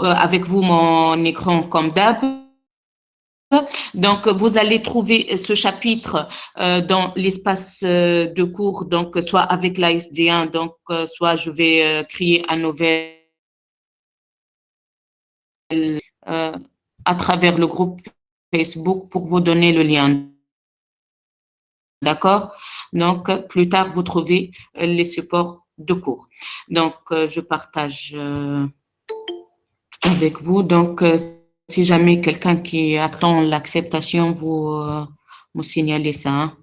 avec vous mon écran comme d'hab. Donc, vous allez trouver ce chapitre dans l'espace de cours, donc soit avec l'ASD1, donc soit je vais créer un nouvel euh, à travers le groupe Facebook pour vous donner le lien. D'accord? Donc, plus tard, vous trouvez les supports de cours. Donc, je partage avec vous. Donc, si jamais quelqu'un qui attend l'acceptation, vous signalez ça. Hein.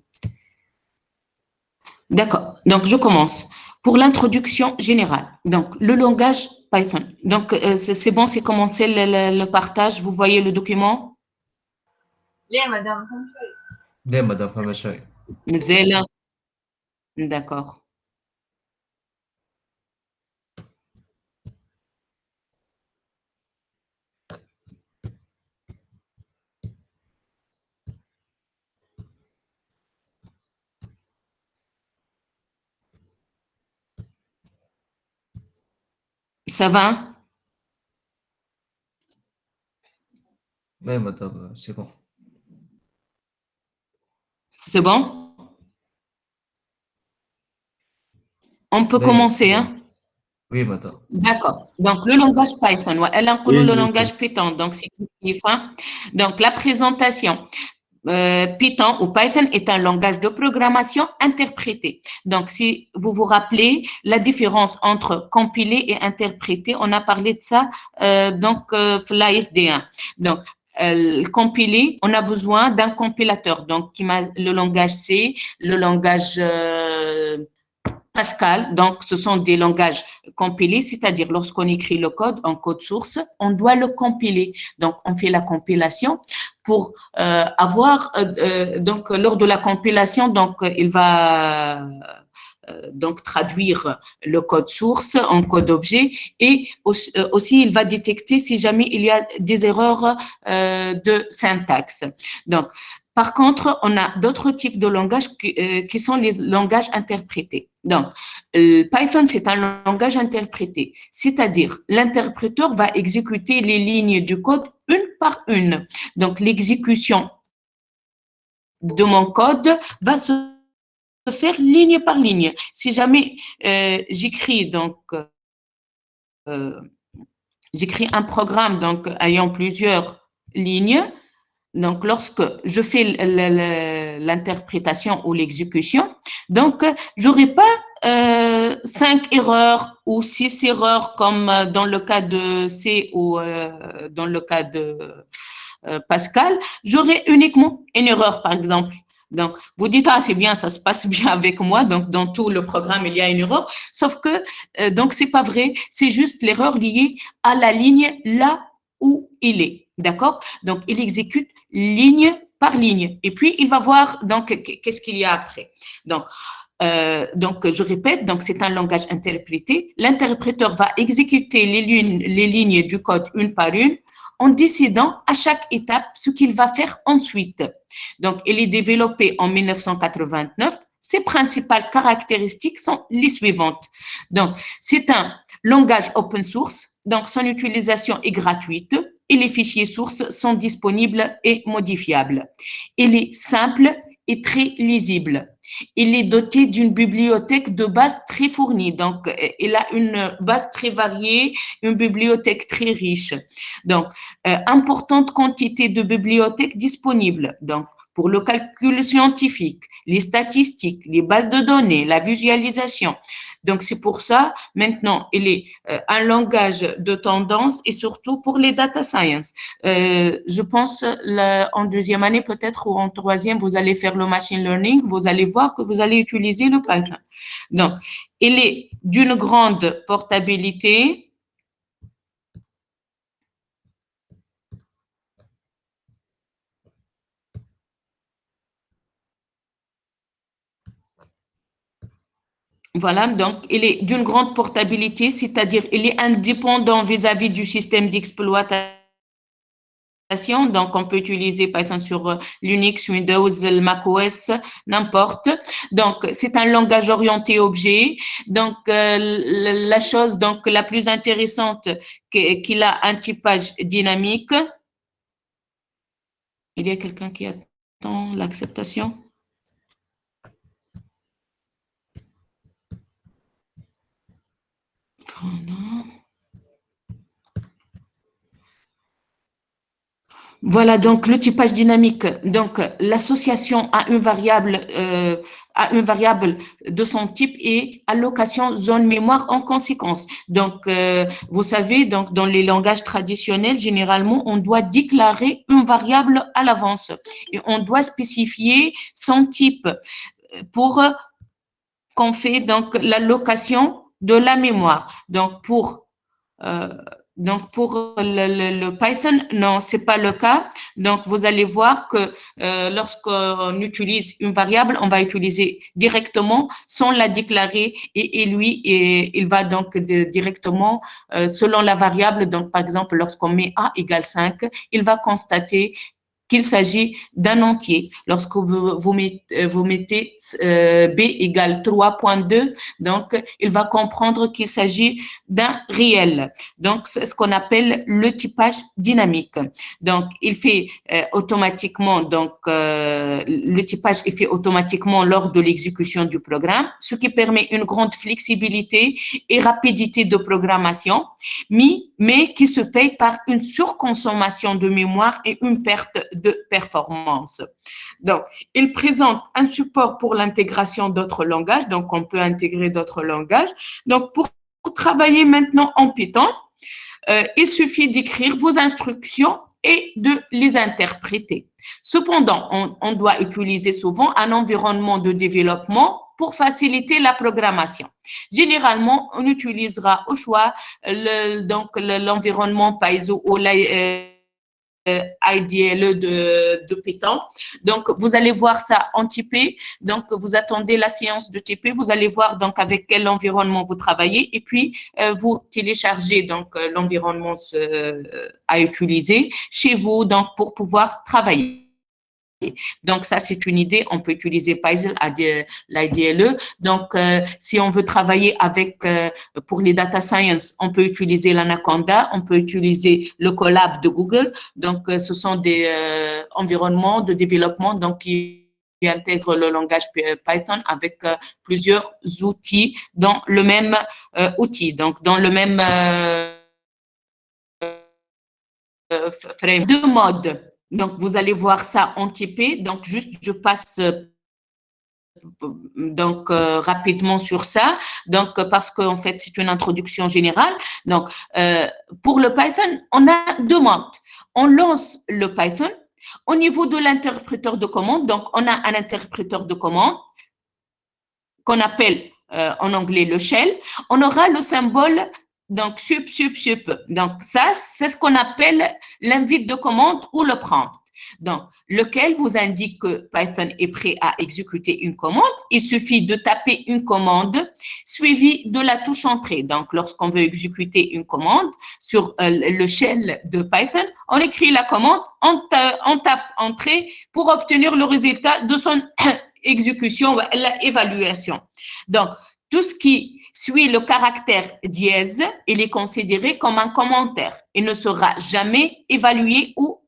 D'accord. Donc, je commence. Pour l'introduction générale, donc le langage Python. Donc, c'est bon, c'est commencé le partage. Vous voyez le document? ليه مدام فهم شوي ليه ما دام فما شيء؟ Zéla. D'accord. Ça va? ليه ما دام سي بون. C'est bon? On peut ليه سي commencer, بون. hein? وي مدام. D'accord. Donc, le langage Python, ouais. Elle inclut Oui, le docteur. langage Python. Donc, c'est fin. Donc, la présentation. Python ou Python est un langage de programmation interprété. Donc, si vous vous rappelez la différence entre compiler et interpréter, on a parlé de ça donc l'ASD1. Donc, compiler, on a besoin d'un compilateur. Donc, le langage C, le langage Pascal, donc ce sont des langages compilés, c'est-à-dire lorsqu'on écrit le code en code source, on doit le compiler. Donc, on fait la compilation pour avoir, donc lors de la compilation, donc il va donc traduire le code source en code objet et aussi il va détecter si jamais il y a des erreurs de syntaxe. Donc, par contre, on a d'autres types de langages qui sont les langages interprétés. Donc, Python, c'est un langage interprété, c'est-à-dire l'interpréteur va exécuter les lignes du code une par une. Donc, l'exécution de mon code va se faire ligne par ligne. Si jamais j'écris donc j'écris un programme donc ayant plusieurs lignes, donc lorsque je fais l'interprétation ou l'exécution, donc j'aurai pas 5 erreurs ou 6 erreurs comme dans le cas de C ou dans le cas de Pascal, j'aurai uniquement une erreur par exemple. Donc, vous dites, ah, c'est bien, ça se passe bien avec moi. Donc, dans tout le programme, il y a une erreur. Sauf que, donc, c'est pas vrai. C'est juste l'erreur liée à la ligne là où il est. D'accord? Donc, il exécute ligne par ligne. Et puis, il va voir, donc, qu'est-ce qu'il y a après. Donc, je répète, donc c'est un langage interprété. L'interpréteur va exécuter les lignes du code une par une en décidant à chaque étape ce qu'il va faire ensuite. Donc, il est développé en 1989. Ses principales caractéristiques sont les suivantes. Donc, c'est un langage open source, donc son utilisation est gratuite et les fichiers sources sont disponibles et modifiables. Il est simple et très lisible. Il est doté d'une bibliothèque de base très fournie, donc il a une base très variée, une bibliothèque très riche. Donc, importante quantité de bibliothèques disponibles. Donc, pour le calcul scientifique, les statistiques, les bases de données, la visualisation. Donc, c'est pour ça, maintenant, il est un langage de tendance et surtout pour les data science. Je pense en deuxième année peut-être ou en troisième, vous allez faire le machine learning, vous allez voir que vous allez utiliser le Python. Donc, il est d'une grande portabilité. Voilà, donc il est d'une grande portabilité, c'est-à-dire il est indépendant vis-à-vis du système d'exploitation Donc, on peut utiliser Python sur Linux, Windows, macOS, n'importe. Donc, c'est un langage orienté objet. Donc, la chose donc la plus intéressante, qu'il a un typage dynamique. Il y a quelqu'un qui attend l'acceptation. Voilà. Voilà, donc le typage dynamique. Donc, l'association à une variable de son type et allocation zone mémoire en conséquence. Donc, vous savez, donc dans les langages traditionnels, généralement, on doit déclarer une variable à l'avance et on doit spécifier son type pour qu'on fait donc l'allocation de la mémoire. Euh, donc pour le Python, non, c'est pas le cas. Donc vous allez voir que lorsqu'on utilise une variable, on va utiliser directement sans la déclarer il va donc directement selon la variable. Donc par exemple, lorsqu'on met a égale 5, il va constater qu'il s'agit d'un entier. Lorsque vous mettez b égale 3.2, donc il va comprendre qu'il s'agit d'un réel. Donc, c'est ce qu'on appelle le typage dynamique. Donc, il fait automatiquement, le typage est fait automatiquement lors de l'exécution du programme, ce qui permet une grande flexibilité et rapidité de programmation, mais qui se paye par une surconsommation de mémoire et une perte de performance. Donc, il présente un support pour l'intégration d'autres langages, donc on peut intégrer d'autres langages. Donc, pour travailler maintenant en Python, il suffit d'écrire vos instructions et de les interpréter. Cependant, on doit utiliser souvent un environnement de développement pour faciliter la programmation. Généralement, on utilisera au choix l'environnement Paizo ou IDLE de Python. Donc, vous allez voir ça en typé. Donc, vous attendez la séance de TP. Vous allez voir donc avec quel environnement vous travaillez et puis vous téléchargez donc l'environnement à utiliser chez vous donc pour pouvoir travailler. Donc, ça, c'est une idée. On peut utiliser Python, l'IDLE. Donc, si on veut travailler pour les data science, on peut utiliser l'Anaconda, on peut utiliser le Colab de Google. Donc, ce sont des environnements de développement donc, qui intègrent le langage Python avec plusieurs outils dans le même outil, donc dans le même frame. Deux modes. Donc, vous allez voir ça en typé. Donc, juste, je passe rapidement sur ça. Donc, parce qu'en fait, c'est une introduction générale. Donc, pour le Python, on a deux modes. On lance le Python au niveau de l'interpréteur de commande. Donc, on a un interpréteur de commande qu'on appelle en anglais le shell. On aura le symbole donc sup. Donc, ça, c'est ce qu'on appelle l'invite de commande ou le prompt. Donc, lequel vous indique que Python est prêt à exécuter une commande. Il suffit de taper une commande suivie de la touche entrée. Donc, lorsqu'on veut exécuter une commande sur le shell de Python, on écrit la commande, on tape entrée pour obtenir le résultat de son exécution, l'évaluation. Donc, tout ce qui suit le caractère dièse, il est considéré comme un commentaire. Il ne sera jamais évalué ou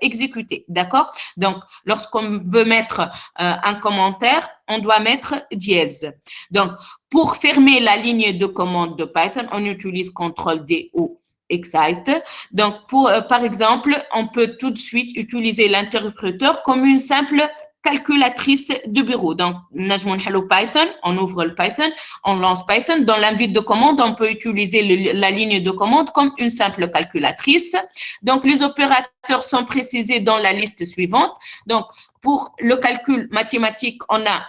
exécuté, d'accord? Donc, lorsqu'on veut mettre un commentaire, on doit mettre dièse. Donc, pour fermer la ligne de commande de Python, on utilise CTRL-D ou excite. Donc, par exemple, on peut tout de suite utiliser l'interpréteur comme une simple calculatrice de bureau. Donc, Hello Python, on ouvre le Python, on lance Python. Dans l'invite de commande, on peut utiliser la ligne de commande comme une simple calculatrice. Donc, les opérateurs sont précisés dans la liste suivante. Donc, pour le calcul mathématique, on a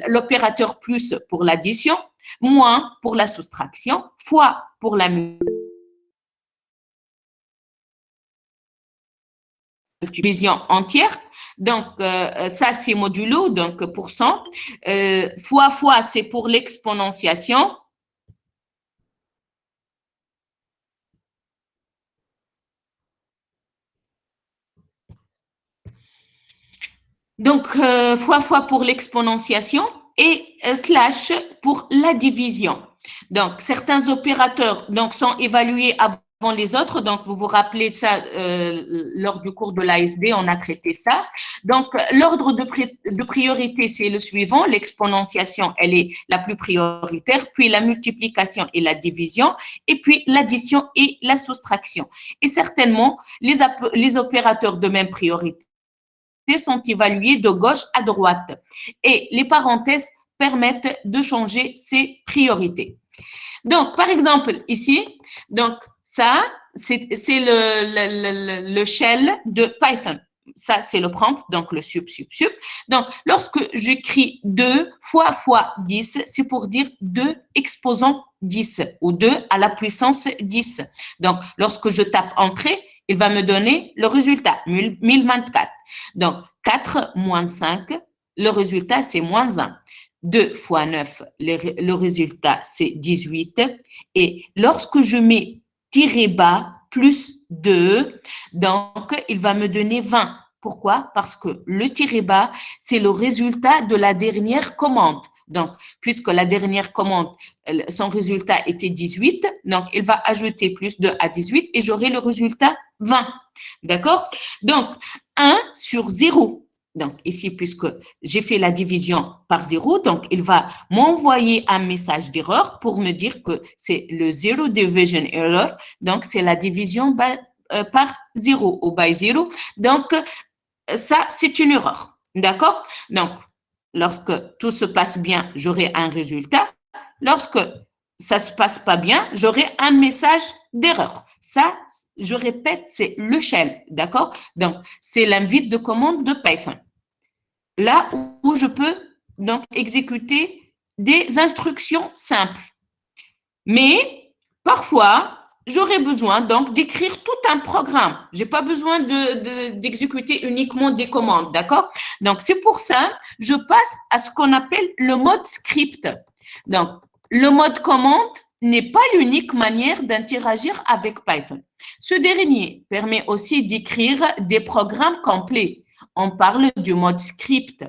l'opérateur plus pour l'addition, moins pour la soustraction, fois pour la division entière. Donc, ça, c'est modulo, donc pourcent. Fois, c'est pour l'exponentiation. Donc, fois pour l'exponentiation et slash pour la division. Donc, certains opérateurs donc, sont évalués avant les autres. Donc, vous vous rappelez ça lors du cours de l'ASB, on a traité ça. Donc, l'ordre de priorité, c'est le suivant. L'exponentiation, elle est la plus prioritaire, puis la multiplication et la division, et puis l'addition et la soustraction. Et certainement, les opérateurs de même priorité sont évalués de gauche à droite. Et les parenthèses permettent de changer ces priorités. Donc, par exemple, ici, donc ça, c'est le shell de Python. Ça, c'est le prompt, donc le sup. Donc, lorsque j'écris 2 fois 10, c'est pour dire 2 exposant 10 ou 2 à la puissance 10. Donc, lorsque je tape entrée, il va me donner le résultat, 1024. Donc, 4 moins 5, le résultat, c'est moins 1. 2 fois 9, le résultat, c'est 18. Et lorsque je mets tiré bas plus 2, donc, il va me donner 20. Pourquoi? Parce que le tiré bas, c'est le résultat de la dernière commande. Donc, puisque la dernière commande, son résultat était 18, donc il va ajouter plus 2 à 18 et j'aurai le résultat 20. D'accord? Donc, 1 sur 0. Donc, ici, puisque j'ai fait la division par 0, donc il va m'envoyer un message d'erreur pour me dire que c'est le zero division error. Donc, c'est la division par 0 ou by 0. Donc, ça, c'est une erreur. D'accord? Donc, lorsque tout se passe bien, j'aurai un résultat. Lorsque ça se passe pas bien, j'aurai un message d'erreur. Ça, je répète, c'est le shell, d'accord? Donc, c'est l'invite de commande de Python. Là où je peux donc exécuter des instructions simples. Mais parfois, j'aurais besoin donc d'écrire tout un programme. J'ai pas besoin d'exécuter uniquement des commandes, d'accord? Donc, c'est pour ça, je passe à ce qu'on appelle le mode script. Donc, le mode commande n'est pas l'unique manière d'interagir avec Python. Ce dernier permet aussi d'écrire des programmes complets. On parle du mode script.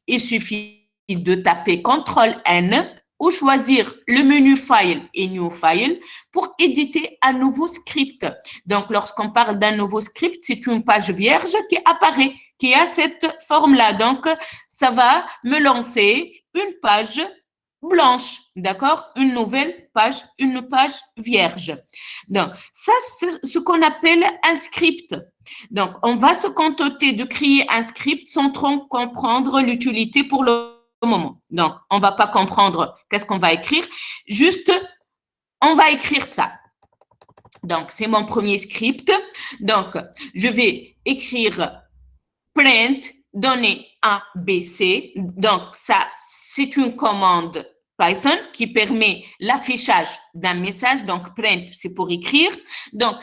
Il suffit de taper CTRL-N ou choisir le menu File et New File pour éditer un nouveau script. Donc, lorsqu'on parle d'un nouveau script, c'est une page vierge qui apparaît, qui a cette forme-là. Donc, ça va me lancer une page blanche, d'accord? Une nouvelle page, une page vierge. Donc, ça, c'est ce qu'on appelle un script. Donc, on va se contenter de créer un script sans trop comprendre l'utilité pour le moment. Donc, on ne va pas comprendre qu'est-ce qu'on va écrire, juste, on va écrire ça. Donc, c'est mon premier script. Donc, je vais écrire print données A, B, C. Donc, ça, c'est une commande Python qui permet l'affichage d'un message. Donc, print, c'est pour écrire. Donc,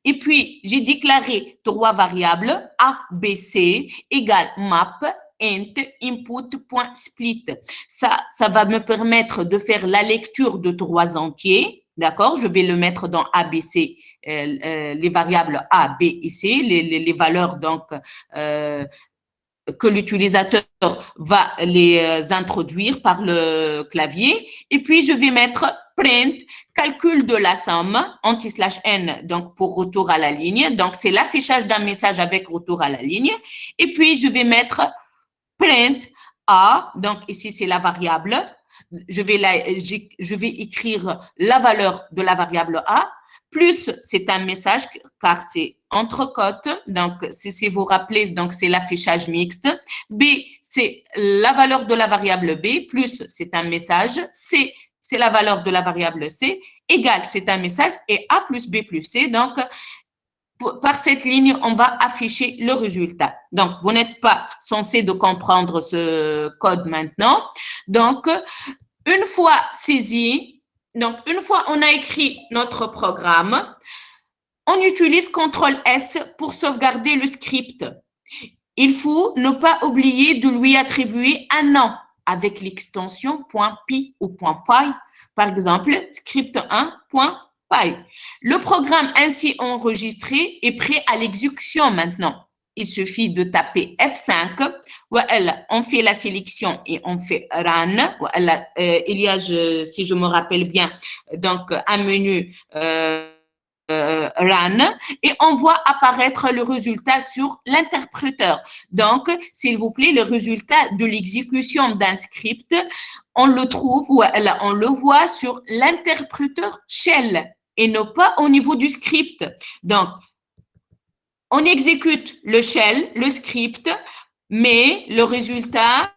et puis, j'ai déclaré 3 variables, A, B, C, égale map, int, input.split. Ça va me permettre de faire la lecture de 3 entiers. D'accord? Je vais le mettre dans A, B, C, les variables A, B et C, les valeurs, donc, que l'utilisateur va les introduire par le clavier. Et puis, je vais mettre print, calcul de la somme, anti/n, donc pour retour à la ligne. Donc, c'est l'affichage d'un message avec retour à la ligne. Et puis, je vais mettre print A, donc ici, c'est la variable. Je vais écrire la valeur de la variable A, plus c'est un message, car c'est entre cotes, donc si vous rappelez, donc c'est l'affichage mixte. B, c'est la valeur de la variable B, plus c'est un message. C, c'est la valeur de la variable C, égale, c'est un message, et A plus B plus C, donc par cette ligne, on va afficher le résultat. Donc, vous n'êtes pas censé de comprendre ce code maintenant. Donc, une fois saisi, donc une fois on a écrit notre programme, on utilise CTRL-S pour sauvegarder le script. Il faut ne pas oublier de lui attribuer un nom avec l'extension .py ou .py, par exemple, script1.py. Le programme ainsi enregistré est prêt à l'exécution maintenant. il suffit de taper F5. On fait la sélection et on fait Run. Il y a, si je me rappelle bien, donc un menu Run et on voit apparaître le résultat sur l'interpréteur. Donc, s'il vous plaît, le résultat de l'exécution d'un script, on le trouve ou on le voit sur l'interpréteur shell et non pas au niveau du script. Donc, on exécute le shell, le script, mais le résultat,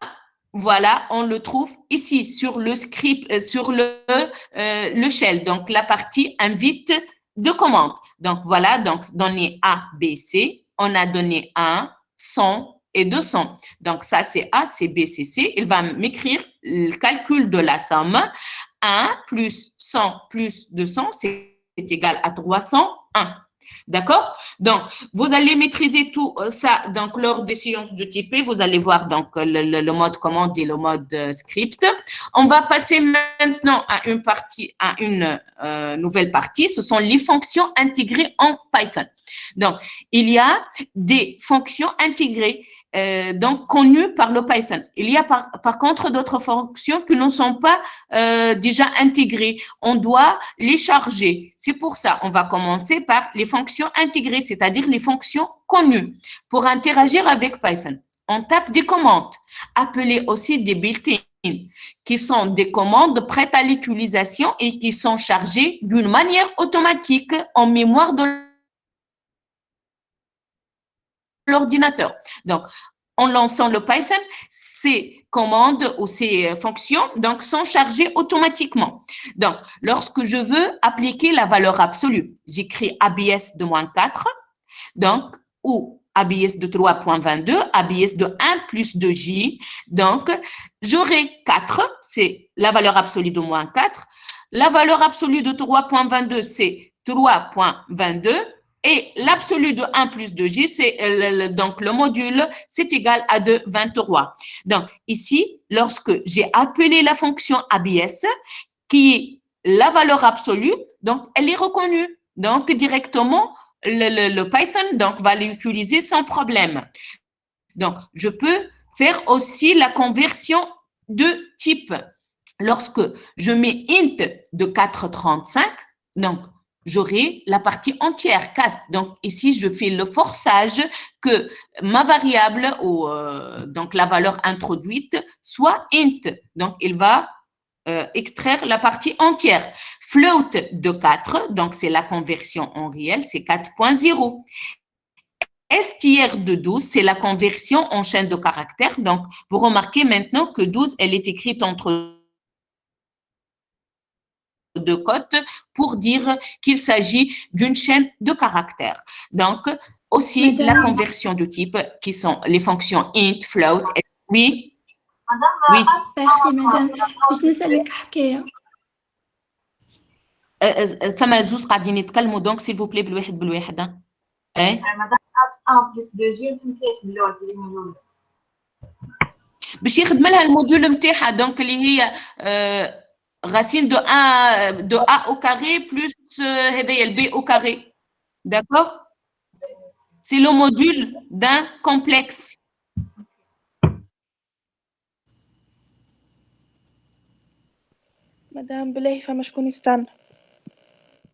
voilà, on le trouve ici sur le script, sur le shell. Donc, la partie invite de commande. Donc, voilà, donc donné A, B, C, on a donné 1, 100 et 200. Donc, ça, c'est A, c'est B, c'est C. Il va m'écrire le calcul de la somme. 1 plus 100 plus 200, c'est égal à 301. D'accord? Donc, vous allez maîtriser tout ça donc, lors des séances de typé. Vous allez voir donc le mode commande et le mode script. On va passer maintenant à une nouvelle partie. Ce sont les fonctions intégrées en Python. Donc, il y a des fonctions intégrées donc connues par le Python. Il y a par contre d'autres fonctions qui ne sont pas déjà intégrées. On doit les charger. C'est pour ça, on va commencer par les fonctions intégrées, c'est-à-dire les fonctions connues. Pour interagir avec Python, on tape des commandes, appelées aussi des built-in, qui sont des commandes prêtes à l'utilisation et qui sont chargées d'une manière automatique en mémoire de l'ordinateur. Donc, en lançant le Python, ces commandes ou ces fonctions donc, sont chargées automatiquement. Donc, lorsque je veux appliquer la valeur absolue, j'écris ABS de moins 4, donc, ou ABS de 3.22, ABS de 1 plus 2J. Donc, j'aurai 4, c'est la valeur absolue de moins 4. La valeur absolue de 3.22, c'est 3.22. Et l'absolu de 1 plus 2j, c'est donc le module, c'est égal à 23. Donc, ici, lorsque j'ai appelé la fonction ABS, qui est la valeur absolue, donc elle est reconnue. Donc, directement, le Python donc, va l'utiliser sans problème. Donc, je peux faire aussi la conversion de type. Lorsque je mets int de 4,35, donc, j'aurai la partie entière, 4. Donc, ici, je fais le forçage que ma variable ou donc la valeur introduite soit int. Donc, il va extraire la partie entière. Float de 4, donc c'est la conversion en réel, c'est 4.0. STR de 12, c'est la conversion en chaîne de caractères. Donc, vous remarquez maintenant que 12, elle est écrite entre de cotes pour dire qu'il s'agit d'une chaîne de caractères. Donc, aussi Madame. la conversion de type qui sont les fonctions int, float. Oui, oui. Parfait, madame. باش نسألك حكاية. ثم زوج قاعدين يتكلموا دونك s'il vous plaît بالواحد بالواحد. ايه مدام 1 plus 2J ما فهمتيش باللغة الإنجليزية. باش يخدم لها الموديول نتاعها دونك اللي هي racine de A au carré plus هذايا le B au carré. D'accord? C'est le module d'un complexe. مدام بالله فما شكون يستنى.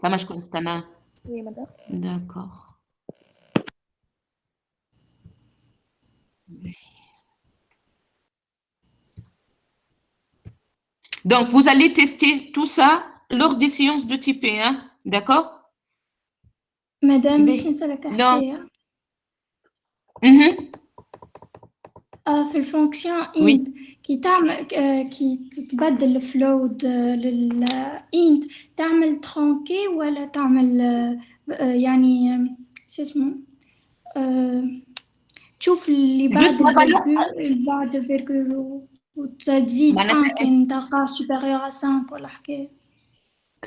فما شكون استنى؟ وي مدام. D'accord. Donc, vous allez tester tout ça lors des séances de type 1, d'accord? مدام باش نسألك حكاية. في الفونكسيون int كي تعمل كي تبدل الفلوت للint تعمل ترونكي ولا تعمل يعني شو اسمه تشوف اللي بعد الفيرجول وتزيد كان تلقاه supérieur à 5 ولا حكاية.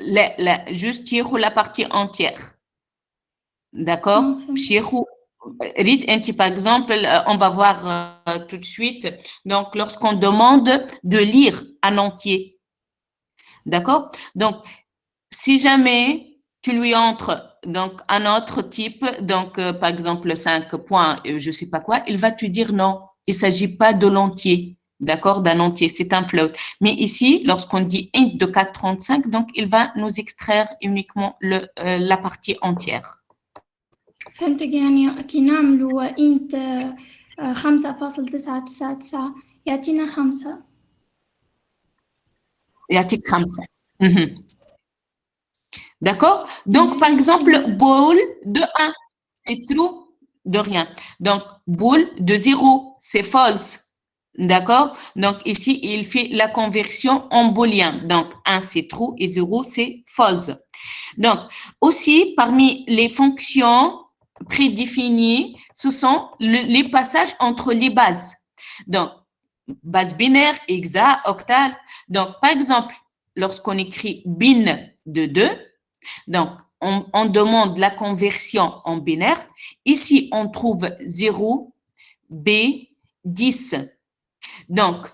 لا juste ياخذ la partie entière. D'accord? Rite, par exemple, on va voir tout de suite. Donc, lorsqu'on demande de lire en entier. D'accord? Donc, si jamais tu lui entres donc un autre type, donc par exemple 5 points, je sais pas quoi, il va te dire non, il s'agit pas de l'entier, d'accord, d'un entier, c'est un float. Mais ici, lorsqu'on dit int de 435, donc il va nous extraire uniquement la partie entière. فهمتك يعني كي نعملوا انت 5.999 يعطينا 5. يعطيك 5. D'accord? Donc, par exemple, bool de 1, c'est true de rien. Donc, bool de 0, c'est false. D'accord? Donc, ici, il fait la conversion en boolien. Donc, 1, c'est true et 0, c'est false. Donc, aussi, parmi les fonctions prédéfinies, ce sont les passages entre les bases. Donc, base binaire, hexa, octal. Donc, par exemple, lorsqu'on écrit bin de 2, donc, on demande la conversion en binaire. Ici, on trouve 0, B, 10. Donc,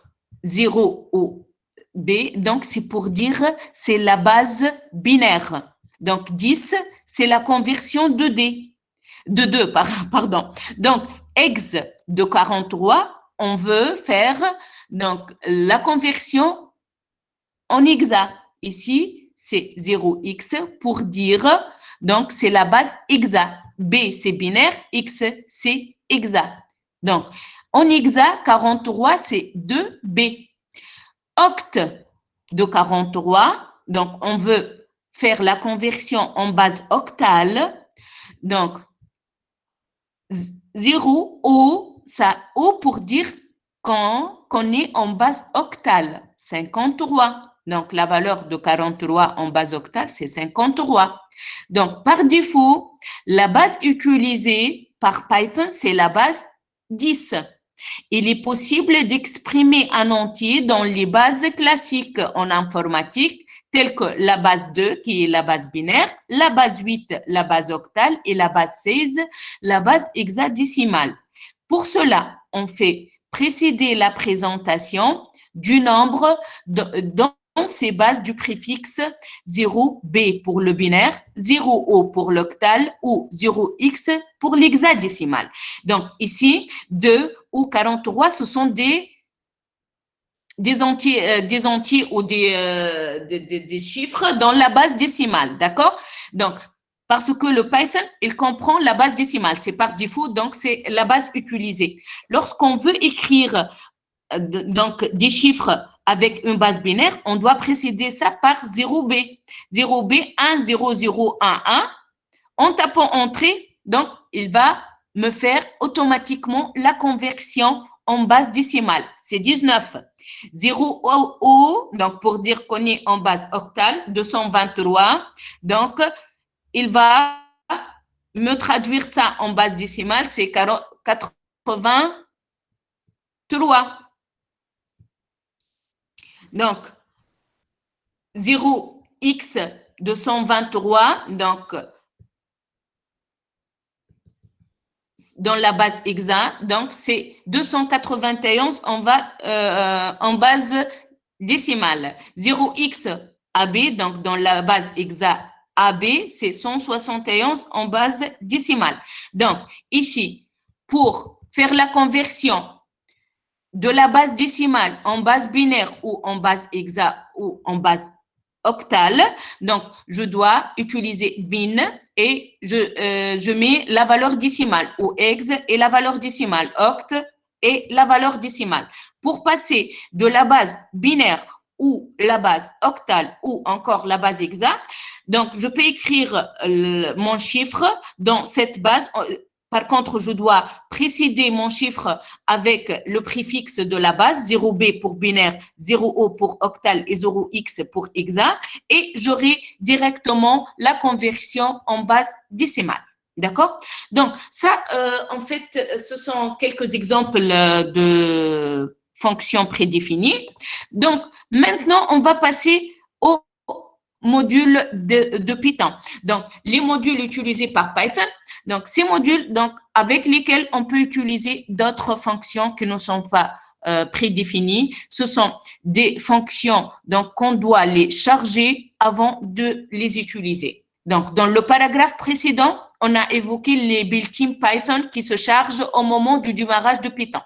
0 ou B, donc c'est pour dire c'est la base binaire. Donc, 10, c'est la conversion de D. De 2, pardon. Donc, ex de 43, on veut faire donc la conversion en hexa. Ici, c'est 0x pour dire, donc c'est la base hexa. B, c'est binaire, x, c'est hexa. Donc, en hexa, 43, c'est 2b. Oct de 43, donc on veut faire la conversion en base octale. Donc, 0, O, ça O pour dire qu'on est en base octale, 53. Donc, la valeur de 43 en base octale, c'est 53. Donc, par défaut, la base utilisée par Python, c'est la base 10. Il est possible d'exprimer un entier dans les bases classiques en informatique, telles que la base 2, qui est la base binaire, la base 8, la base octale, et la base 16, la base hexadécimale. Pour cela, on fait précéder la présentation du nombre dans ces bases du préfixe 0b pour le binaire, 0o pour l'octal ou 0x pour l'hexadécimal. Donc ici, 2 ou 43, ce sont des entiers ou des chiffres dans la base décimale, d'accord? Donc, parce que le Python, il comprend la base décimale, c'est par défaut, donc c'est la base utilisée. Lorsqu'on veut écrire donc des chiffres avec une base binaire, on doit précéder ça par 0b. 0b, 1, 0, 0, 1, 1. En tapant entrée, donc il va me faire automatiquement la conversion en base décimale. C'est 19. 0 O, donc pour dire qu'on est en base octale, 223. Donc, il va me traduire ça en base décimale, c'est 83. Donc, 0x 223, donc dans la base hexa, donc c'est 291, on va en base décimale. 0x AB, donc dans la base hexa AB, c'est 171 en base décimale. Donc, ici, pour faire la conversion de la base décimale en base binaire ou en base hexa ou en base octale, donc je dois utiliser bin et je mets la valeur décimale ou hex et la valeur décimale, oct et la valeur décimale. Pour passer de la base binaire ou la base octale ou encore la base hexa, donc je peux écrire mon chiffre dans cette base. Par contre, je dois précéder mon chiffre avec le préfixe de la base, 0b pour binaire, 0o pour octal et 0x pour hexa, et j'aurai directement la conversion en base décimale. D'accord? Donc, ça, en fait, ce sont quelques exemples de fonctions prédéfinies. Donc, maintenant, on va passer au module de Python. Donc, les modules utilisés par Python, donc ces modules donc, avec lesquels on peut utiliser d'autres fonctions qui ne sont pas prédéfinies, ce sont des fonctions donc qu'on doit les charger avant de les utiliser. Donc, dans le paragraphe précédent, on a évoqué les built-in Python qui se chargent au moment du démarrage de Python.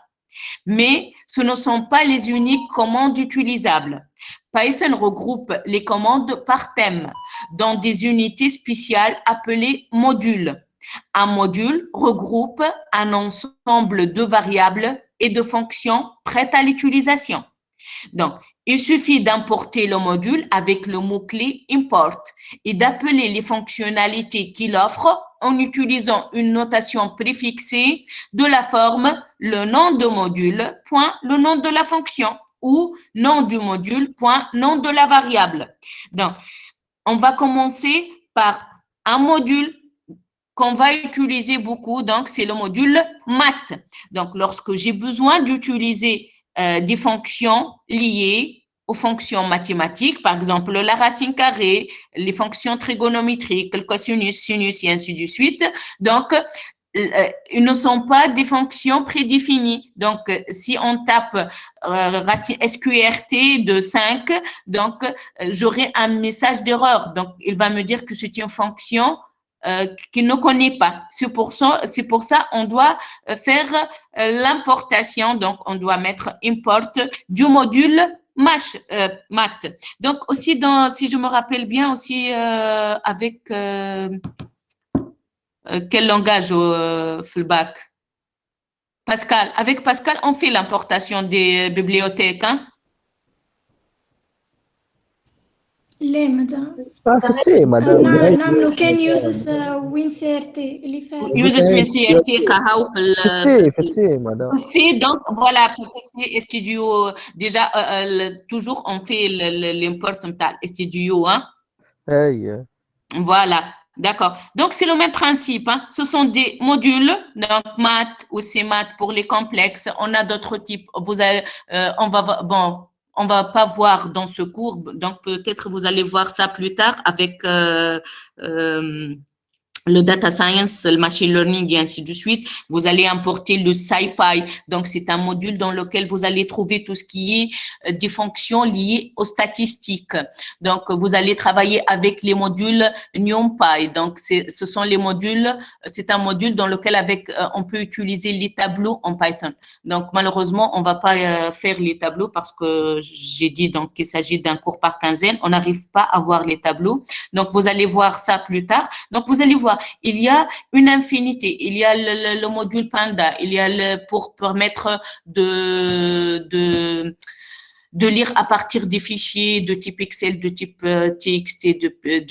Mais ce ne sont pas les uniques commandes utilisables. Python regroupe les commandes par thème dans des unités spéciales appelées modules. Un module regroupe un ensemble de variables et de fonctions prêtes à l'utilisation. Donc, il suffit d'importer le module avec le mot-clé import et d'appeler les fonctionnalités qu'il offre en utilisant une notation préfixée de la forme le nom de module, point, le nom de la fonction ou nom du module, point, nom de la variable. Donc, on va commencer par un module qu'on va utiliser beaucoup, donc c'est le module math. Donc, lorsque j'ai besoin d'utiliser des fonctions liées aux fonctions mathématiques, par exemple la racine carrée, les fonctions trigonométriques, le cosinus, sinus et ainsi de suite. Donc, ils ne sont pas des fonctions prédéfinies. Donc, si on tape racine SQRT de 5, donc j'aurai un message d'erreur. Donc, il va me dire que c'est une fonction qu'il ne connaît pas. C'est pour ça, on doit faire l'importation. Donc, on doit mettre import du module math. Donc, aussi, si je me rappelle bien, aussi avec quel langage au bac? Pascal. Avec Pascal, on fait l'importation des bibliothèques. Hein? ليه مدام؟ في السي مدام نعملوا كان يوزس وين سيرتي اللي فات يوزس وين سيرتي كهو في السي مدام c'est donc voilà pour studio déjà toujours on fait l'import studio hein اي voilà d'accord donc c'est le même principe hein. Ce sont des modules donc maths ou c'est maths pour les complexes on a d'autres types vous avez on va pas voir dans ce cours, donc peut-être vous allez voir ça plus tard avec le data science, le machine learning et ainsi de suite. Vous allez importer le SciPy. Donc, c'est un module dans lequel vous allez trouver tout ce qui est des fonctions liées aux statistiques. Donc, vous allez travailler avec les modules NumPy. Donc, ce sont les modules, c'est un module dans lequel on peut utiliser les tableaux en Python. Donc, malheureusement, on va pas faire les tableaux parce que j'ai dit donc qu'il s'agit d'un cours par quinzaine. On n'arrive pas à voir les tableaux. Donc, vous allez voir ça plus tard. Donc, vous allez voir, il y a une infinité. Il y a le module Panda. Il y a pour permettre de lire à partir des fichiers de type Excel, de type TXT,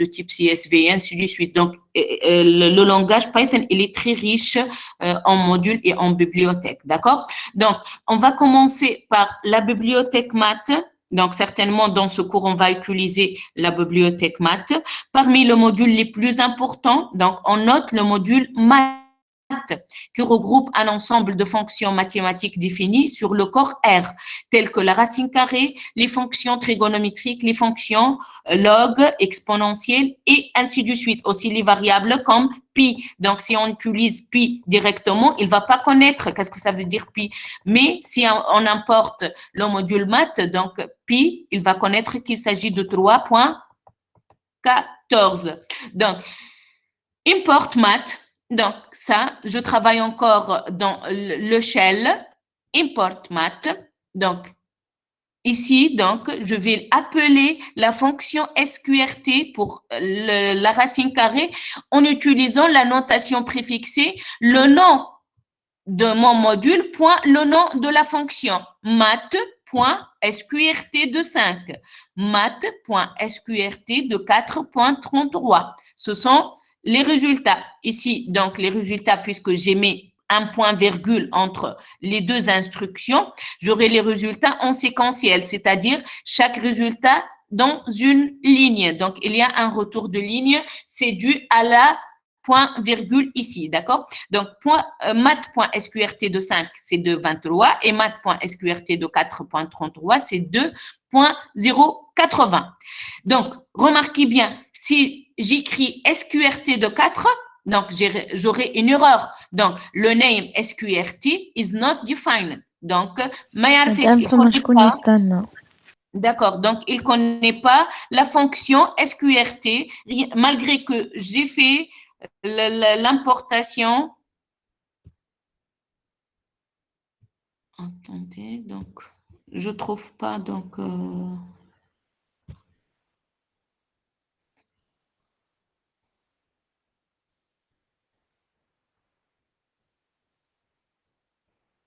de type CSV, et ainsi de suite. Donc, le langage Python, il est très riche en modules et en bibliothèques, d'accord? Donc, on va commencer par la bibliothèque math. Donc, certainement, dans ce cours, on va utiliser la bibliothèque math. Parmi les modules les plus importants, donc, on note le module math qui regroupe un ensemble de fonctions mathématiques définies sur le corps R, telles que la racine carrée, les fonctions trigonométriques, les fonctions log, exponentielles et ainsi de suite. Aussi les variables comme pi. Donc, si on utilise pi directement, il va pas connaître qu'est-ce que ça veut dire pi. Mais si on importe le module math, donc pi, il va connaître qu'il s'agit de 3.14. Donc, import math. Donc, ça, je travaille encore dans le shell, import math. Donc, ici, donc, je vais appeler la fonction SQRT pour la racine carrée en utilisant la notation préfixée, le nom de mon module, point le nom de la fonction, math.sqrt de 5, math.sqrt de 4.33. Ce sont les résultats. Ici, donc, les résultats, puisque j'ai mis un point virgule entre les deux instructions, j'aurai les résultats en séquentiel, c'est-à-dire chaque résultat dans une ligne. Donc, il y a un retour de ligne, c'est dû à la point virgule ici, d'accord? Donc, math.sqrt de 5, c'est de 23 et math.sqrt de 4.33, c'est 2.080. Donc, remarquez bien, si j'écris SQRT de 4, donc j'aurai une erreur. Donc, le name SQRT is not defined. Donc, ما يعرفش يكون pas. D'accord, donc il ne connaît pas la fonction SQRT, malgré que j'ai fait l'importation. Attendez, donc, je ne trouve pas, donc...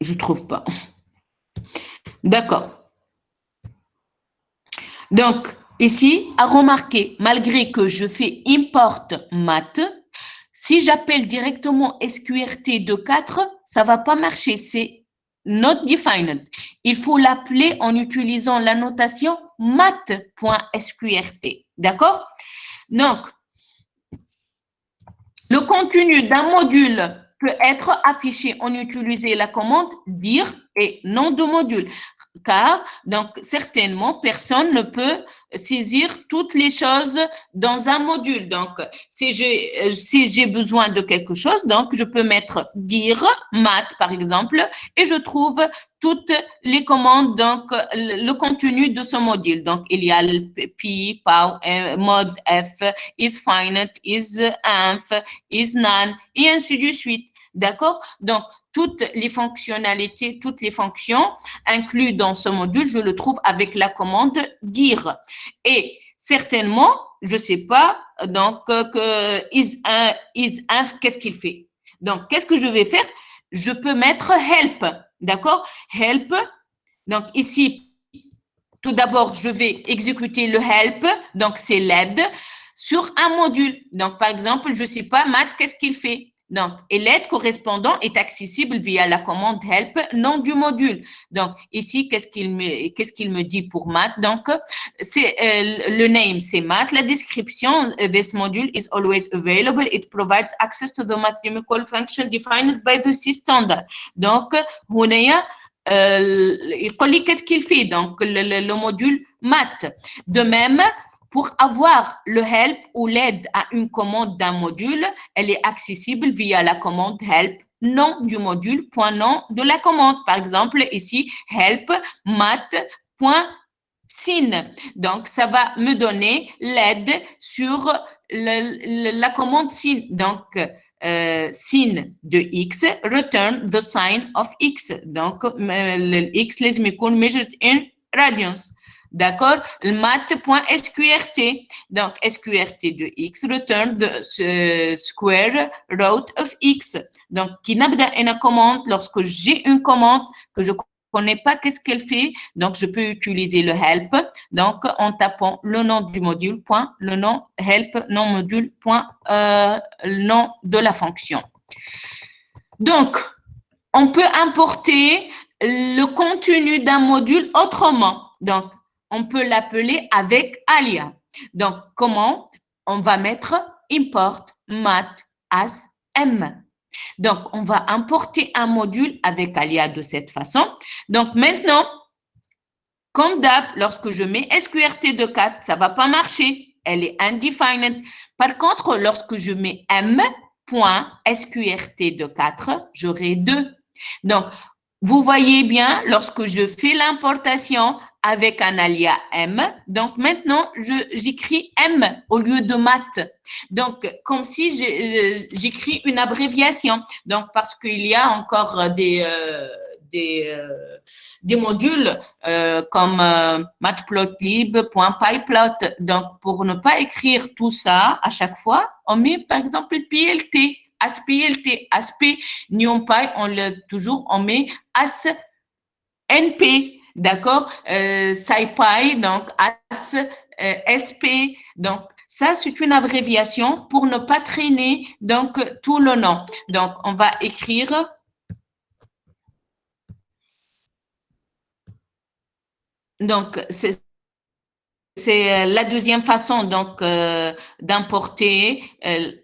je ne trouve pas. D'accord. Donc, ici, à remarquer, malgré que je fais import math, si j'appelle directement SQRT de 4, ça ne va pas marcher. C'est not defined. Il faut l'appeler en utilisant la notation math.sqrt. D'accord? Donc, le contenu d'un module peut être affiché en utilisant la commande dire et nom de module. Car, donc, certainement, personne ne peut saisir toutes les choses dans un module. Donc, si j'ai besoin de quelque chose, donc, je peux mettre dire, math, par exemple, et je trouve toutes les commandes, donc, le contenu de ce module. Donc, il y a le P, POW, mode F, isFinite, isInf, isNaN, et ainsi de suite. D'accord? Donc, toutes les fonctionnalités, toutes les fonctions incluses dans ce module, je le trouve avec la commande dire. Et certainement, je ne sais pas, donc, que isInf, qu'est-ce qu'il fait? Donc, qu'est-ce que je vais faire? Je peux mettre help. D'accord? Help. Donc, ici, tout d'abord, je vais exécuter le help. Donc, c'est l'aide sur un module. Donc, par exemple, je ne sais pas, math, qu'est-ce qu'il fait? Donc, et l'aide correspondant est accessible via la commande help, nom du module. Donc, ici, qu'est-ce qu'il me dit pour math? Donc, c'est le name, c'est math. La description, this module is always available. It provides access to the mathematical function defined by the C standard. Donc, هنا يقول لي qu'est-ce qu'il fait? Donc, le module math. De même, pour avoir le help ou l'aide à une commande d'un module, elle est accessible via la commande help, nom du module, point nom de la commande. Par exemple, ici, help math.sin. Donc, ça va me donner l'aide sur la commande sin. Donc, sin de x, return the sign of x. Donc, le x لازم يكون measured in radians. D'accord? Le math.sqrt. Donc, sqrt de x, return the square root of x. Donc, qui n'abda une commande, lorsque j'ai une commande que je connais pas qu'est-ce qu'elle fait, donc je peux utiliser le help, donc en tapant le nom du module, point, le nom help, nom module, point, le nom de la fonction. Donc, on peut importer le contenu d'un module autrement. Donc, on peut l'appeler avec alia. Donc, comment? On va mettre import math as m. Donc, on va importer un module avec alia de cette façon. Donc, maintenant, comme d'hab, lorsque je mets SQRT de 4, ça ne va pas marcher. Elle est undefined. Par contre, lorsque je mets m.sqrt de 4, j'aurai 2. Donc, vous voyez bien, lorsque je fais l'importation avec un alia m, donc maintenant, j'écris m au lieu de math. Donc, comme si j'écris une abréviation. Donc, parce qu'il y a encore des modules comme matplotlib.pyplot. Donc, pour ne pas écrire tout ça à chaque fois, on met par exemple PLT. ASPLT, ASP, NumPy, on met ASNP, d'accord? SciPy, donc ASSP, donc ça c'est une abréviation pour ne pas traîner donc tout le nom. Donc on va écrire donc c'est la deuxième façon donc d'importer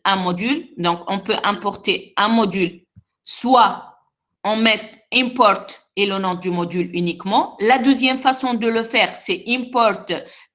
un module. Donc, on peut importer un module, soit on met import et le nom du module uniquement. La deuxième façon de le faire, c'est import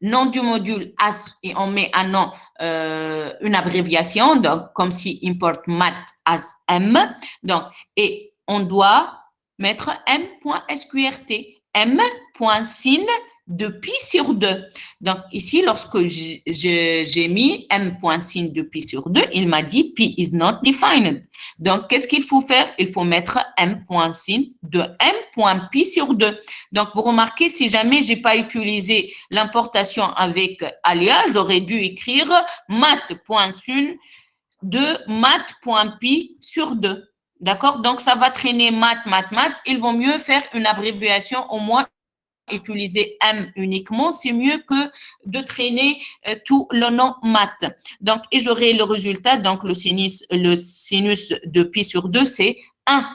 nom du module as et on met un nom, une abréviation, donc comme si import math as m. Donc, et on doit mettre m.sqrt, m.sin. de pi sur 2. Donc, ici, lorsque j'ai mis m.sin de pi sur 2, il m'a dit pi is not defined. Donc, qu'est-ce qu'il faut faire? Il faut mettre m.sin de m.pi sur 2. Donc, vous remarquez, si jamais j'ai pas utilisé l'importation avec alia, j'aurais dû écrire mat.sin de mat.pi sur 2. D'accord? Donc, ça va traîner mat. Il vaut mieux faire une abréviation, au moins utiliser M uniquement, c'est mieux que de traîner tout le nom mat. Donc, et j'aurai le résultat, donc le sinus de pi sur 2, c'est 1.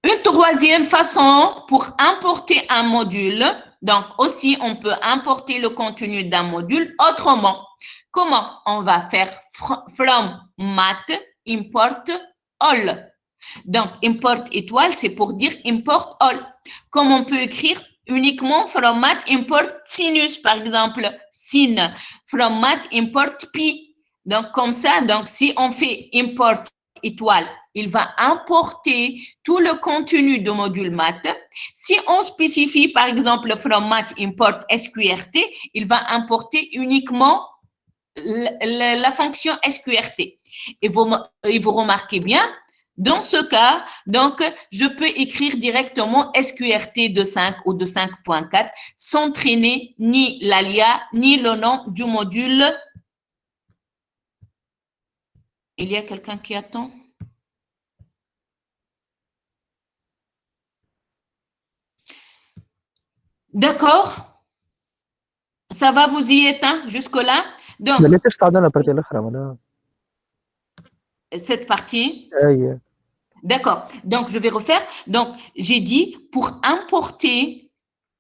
Une troisième façon pour importer un module, donc aussi on peut importer le contenu d'un module autrement. Comment? On va faire from mat import all. Donc, import étoile, c'est pour dire import all. Comme on peut écrire uniquement from mat import sinus, par exemple, sin, from mat import pi. Donc, comme ça, donc si on fait import étoile, il va importer tout le contenu du module math. Si on spécifie, par exemple, from mat import sqrt, il va importer uniquement la fonction sqrt. Et vous remarquez bien, dans ce cas, donc, je peux écrire directement sqrt de 5 ou de 5.4 sans traîner ni l'alia, ni le nom du module. Il y a quelqu'un qui attend? D'accord? Ça va, vous y êtes, hein, jusque-là? Donc, ليش تعدنا البارتي الاخرى مدام؟ cette partie. اي D'accord. Donc, je vais refaire. Donc, j'ai dit, pour importer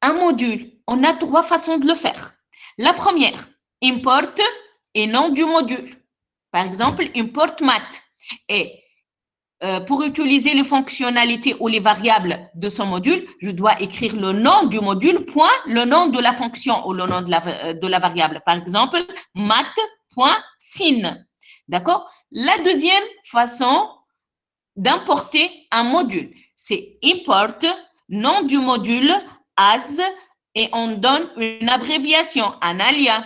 un module, on a 3 façons de le faire. La première, import et nom du module. Par exemple, import math. Et pour utiliser les fonctionnalités ou les variables de ce module, je dois écrire le nom du module, point, le nom de la fonction ou le nom de la variable. Par exemple, math.sin. D'accord? La deuxième façon d'importer un module, c'est import, nom du module, as, et on donne une abréviation, un alias.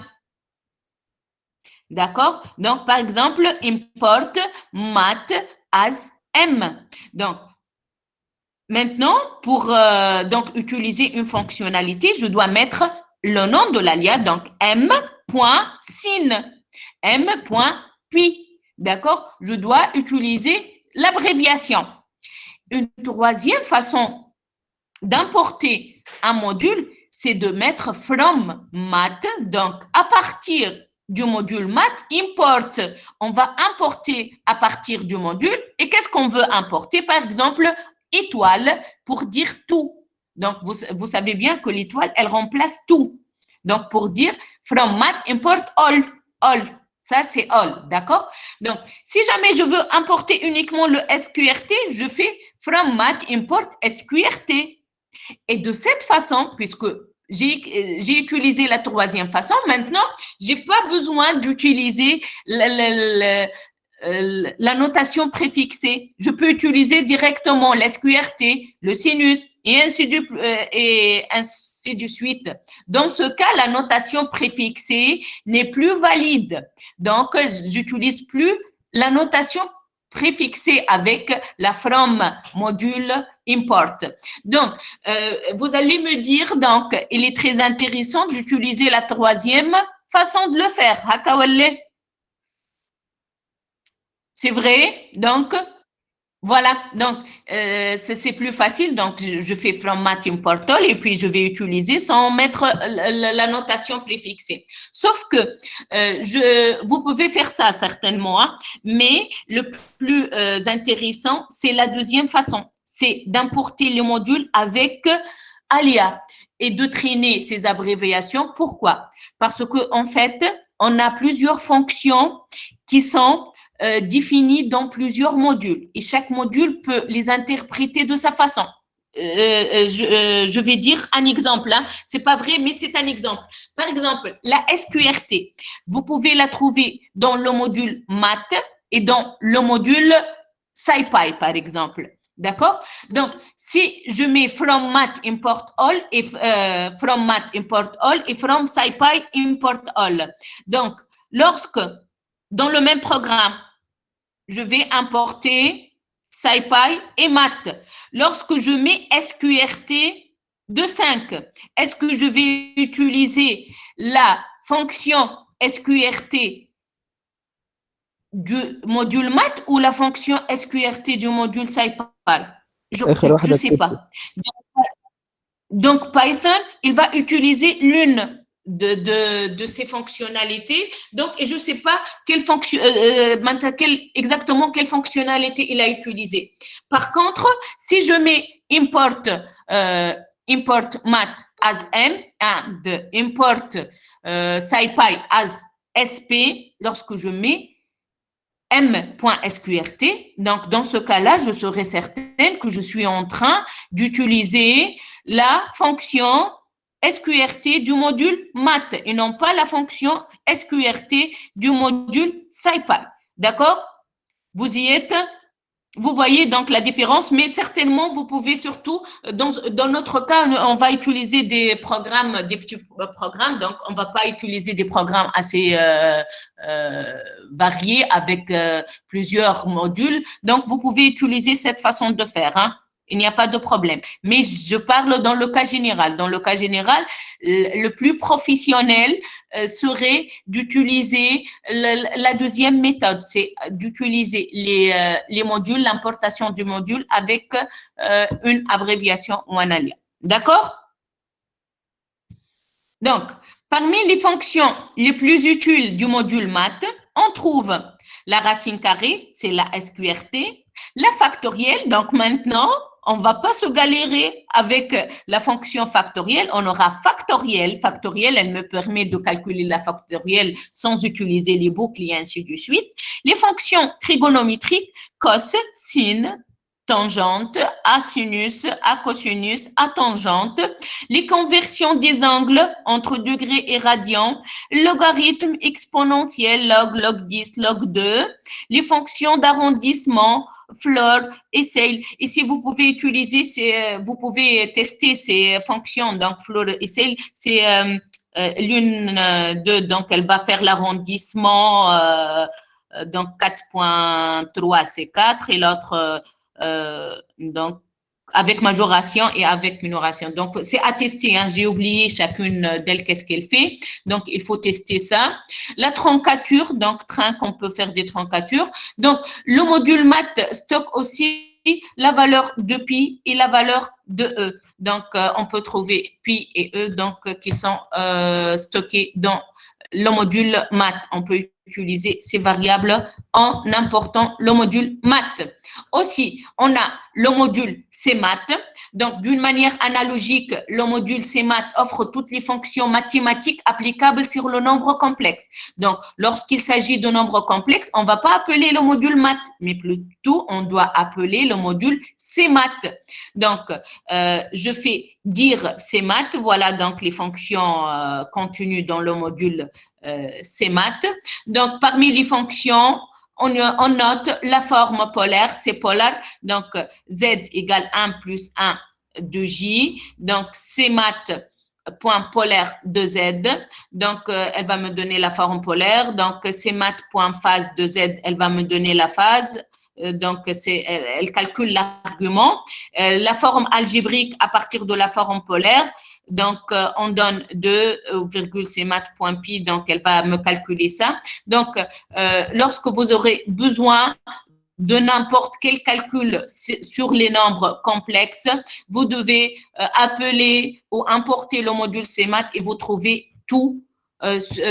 D'accord? Donc, par exemple, import math as m. Donc, maintenant, pour donc utiliser une fonctionnalité, je dois mettre le nom de l'alias, donc m.sin, m.pi. D'accord? Je dois utiliser l'abréviation. Une troisième façon d'importer un module, c'est de mettre from math, donc à partir du module math, import. On va importer à partir du module. Et qu'est-ce qu'on veut importer? Par exemple, étoile pour dire tout. Donc, vous savez bien que l'étoile, elle remplace tout. Donc, pour dire from math, import all. All. Ça, c'est all. D'accord? Donc, si jamais je veux importer uniquement le sqrt, je fais from math, import sqrt. Et de cette façon, puisque j'ai utilisé la troisième façon, maintenant, je n'ai pas besoin d'utiliser la notation préfixée. Je peux utiliser directement l'SQRT, le sinus, et ainsi de suite. Dans ce cas, la notation préfixée n'est plus valide. Donc, j'utilise plus la notation préfixée avec la from module import. Donc, vous allez me dire, donc, il est très intéressant d'utiliser la troisième façon de le faire. Hakawalle. C'est vrai. Donc, voilà. Donc, c'est plus facile. Donc, je fais from math import all et puis je vais utiliser sans mettre la notation préfixée. Sauf que vous pouvez faire ça certainement, hein, mais le plus intéressant, c'est la deuxième façon. C'est d'importer le module avec alia et de traîner ces abréviations. Pourquoi? Parce qu'en fait, on a plusieurs fonctions qui sont définies dans plusieurs modules et chaque module peut les interpréter de sa façon. Je vais dire un exemple, hein. C'est pas vrai, mais c'est un exemple. Par exemple, la SQRT, vous pouvez la trouver dans le module math et dans le module SciPy, par exemple. D'accord? Donc, si je mets from math import all et from math import all et from SciPy import all. Donc, lorsque dans le même programme, je vais importer SciPy et maths. Lorsque je mets SQRT de 5, est-ce que je vais utiliser la fonction SQRT du module maths ou la fonction SQRT du module SciPy? Je ne sais pas. Donc, Python, il va utiliser l'une de ces fonctionnalités. Donc, et je ne sais pas exactement quelle fonctionnalité il a utilisé. Par contre, si je mets import math as M and import SciPy as SP, lorsque je mets m.sqrt, donc dans ce cas-là, je serai certaine que je suis en train d'utiliser la fonction SQRT du module maths et non pas la fonction SQRT du module SciPy. D'accord? Vous y êtes? Vous voyez donc la différence, mais certainement, vous pouvez surtout, dans notre cas, on va utiliser des programmes, des petits programmes, donc on ne va pas utiliser des programmes assez variés avec plusieurs modules. Donc, vous pouvez utiliser cette façon de faire, hein. Il n'y a pas de problème. Mais je parle dans le cas général. Dans le cas général, le plus professionnel serait d'utiliser la deuxième méthode, c'est d'utiliser les modules, l'importation du module avec une abréviation Wanalia. D'accord? Donc, parmi les fonctions les plus utiles du module maths, on trouve la racine carrée, c'est la SQRT, la factorielle, donc maintenant, on ne va pas se galérer avec la fonction factorielle. On aura factorielle. Factorielle, elle me permet de calculer la factorielle sans utiliser les boucles et ainsi de suite. Les fonctions trigonométriques, cos, sin, tangente, asinus, acosinus, atangente, les conversions des angles entre degrés et radians, logarithme exponentiel, log 10, log 2, les fonctions d'arrondissement, floor, ESSEIL. Ici, vous pouvez utiliser, vous pouvez tester ces fonctions. Donc, floor, ESSEIL, c'est l'une d'eux. Donc, elle va faire l'arrondissement. Donc, 4.3, c'est 4 et l'autre, donc, avec majoration et avec minoration. Donc, c'est à tester. Hein. J'ai oublié chacune d'elles, qu'est-ce qu'elle fait. Donc, il faut tester ça. La troncature, donc, on peut faire des troncatures. Donc, le module maths stocke aussi la valeur de pi et la valeur de e. Donc, on peut trouver pi et e, donc, qui sont stockés dans le module maths. On peut utiliser ces variables en important le module maths. Aussi, on a le module CMath. Donc, d'une manière analogique, le module CMath offre toutes les fonctions mathématiques applicables sur le nombre complexe. Donc, lorsqu'il s'agit de nombres complexes, on ne va pas appeler le module maths, mais plutôt, on doit appeler le module CMath. Donc, je fais dire CMath. Voilà donc les fonctions contenues dans le module CMath. Donc, parmi les fonctions, on note la forme polaire, c'est polaire, donc Z égale 1 plus 1 de J, donc CMath point polaire de Z, donc elle va me donner la forme polaire, donc CMath point phase de Z, elle va me donner la phase, donc elle calcule l'argument, la forme algébrique à partir de la forme polaire. Donc, on donne 2,cmath.pi, donc elle va me calculer ça. Donc, lorsque vous aurez besoin de n'importe quel calcul sur les nombres complexes, vous devez appeler ou importer le module CMath et vous trouvez tout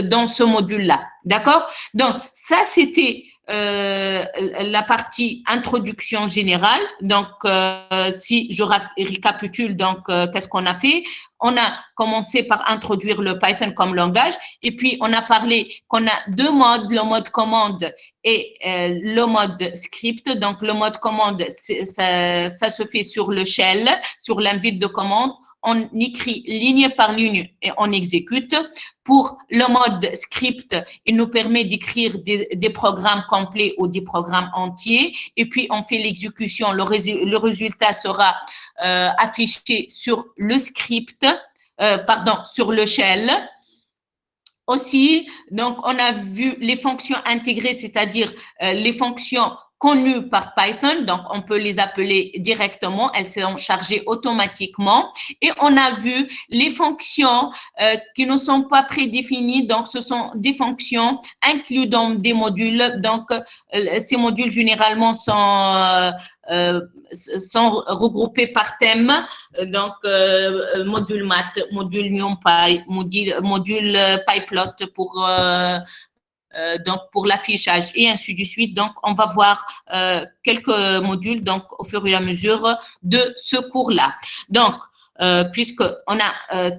dans ce module-là. D'accord? Donc, ça, c'était la partie introduction générale. Donc, si je récapitule, donc, qu'est-ce qu'on a fait? On a commencé par introduire le Python comme langage et puis on a parlé qu'on a deux modes, le mode commande et le mode script. Donc, le mode commande, ça se fait sur le shell, sur l'invite de commande. on écrit ligne par ligne et on exécute. Pour le mode script, il nous permet d'écrire des programmes complets ou des programmes entiers. Et puis, on fait l'exécution. Le résultat sera affiché sur le script, sur le shell. Aussi, donc, on a vu les fonctions intégrées, c'est-à-dire les fonctions connues par Python. Donc, on peut les appeler directement. Elles seront chargées automatiquement. Et on a vu les fonctions qui ne sont pas prédéfinies. Donc, ce sont des fonctions incluses dans des modules. Donc, ces modules, généralement, sont regroupés par thème. Donc, module maths, module NumPy, module PyPlot pour l'affichage et ainsi de suite. Donc, on va voir quelques modules donc au fur et à mesure de ce cours-là. Donc, puisqu'on a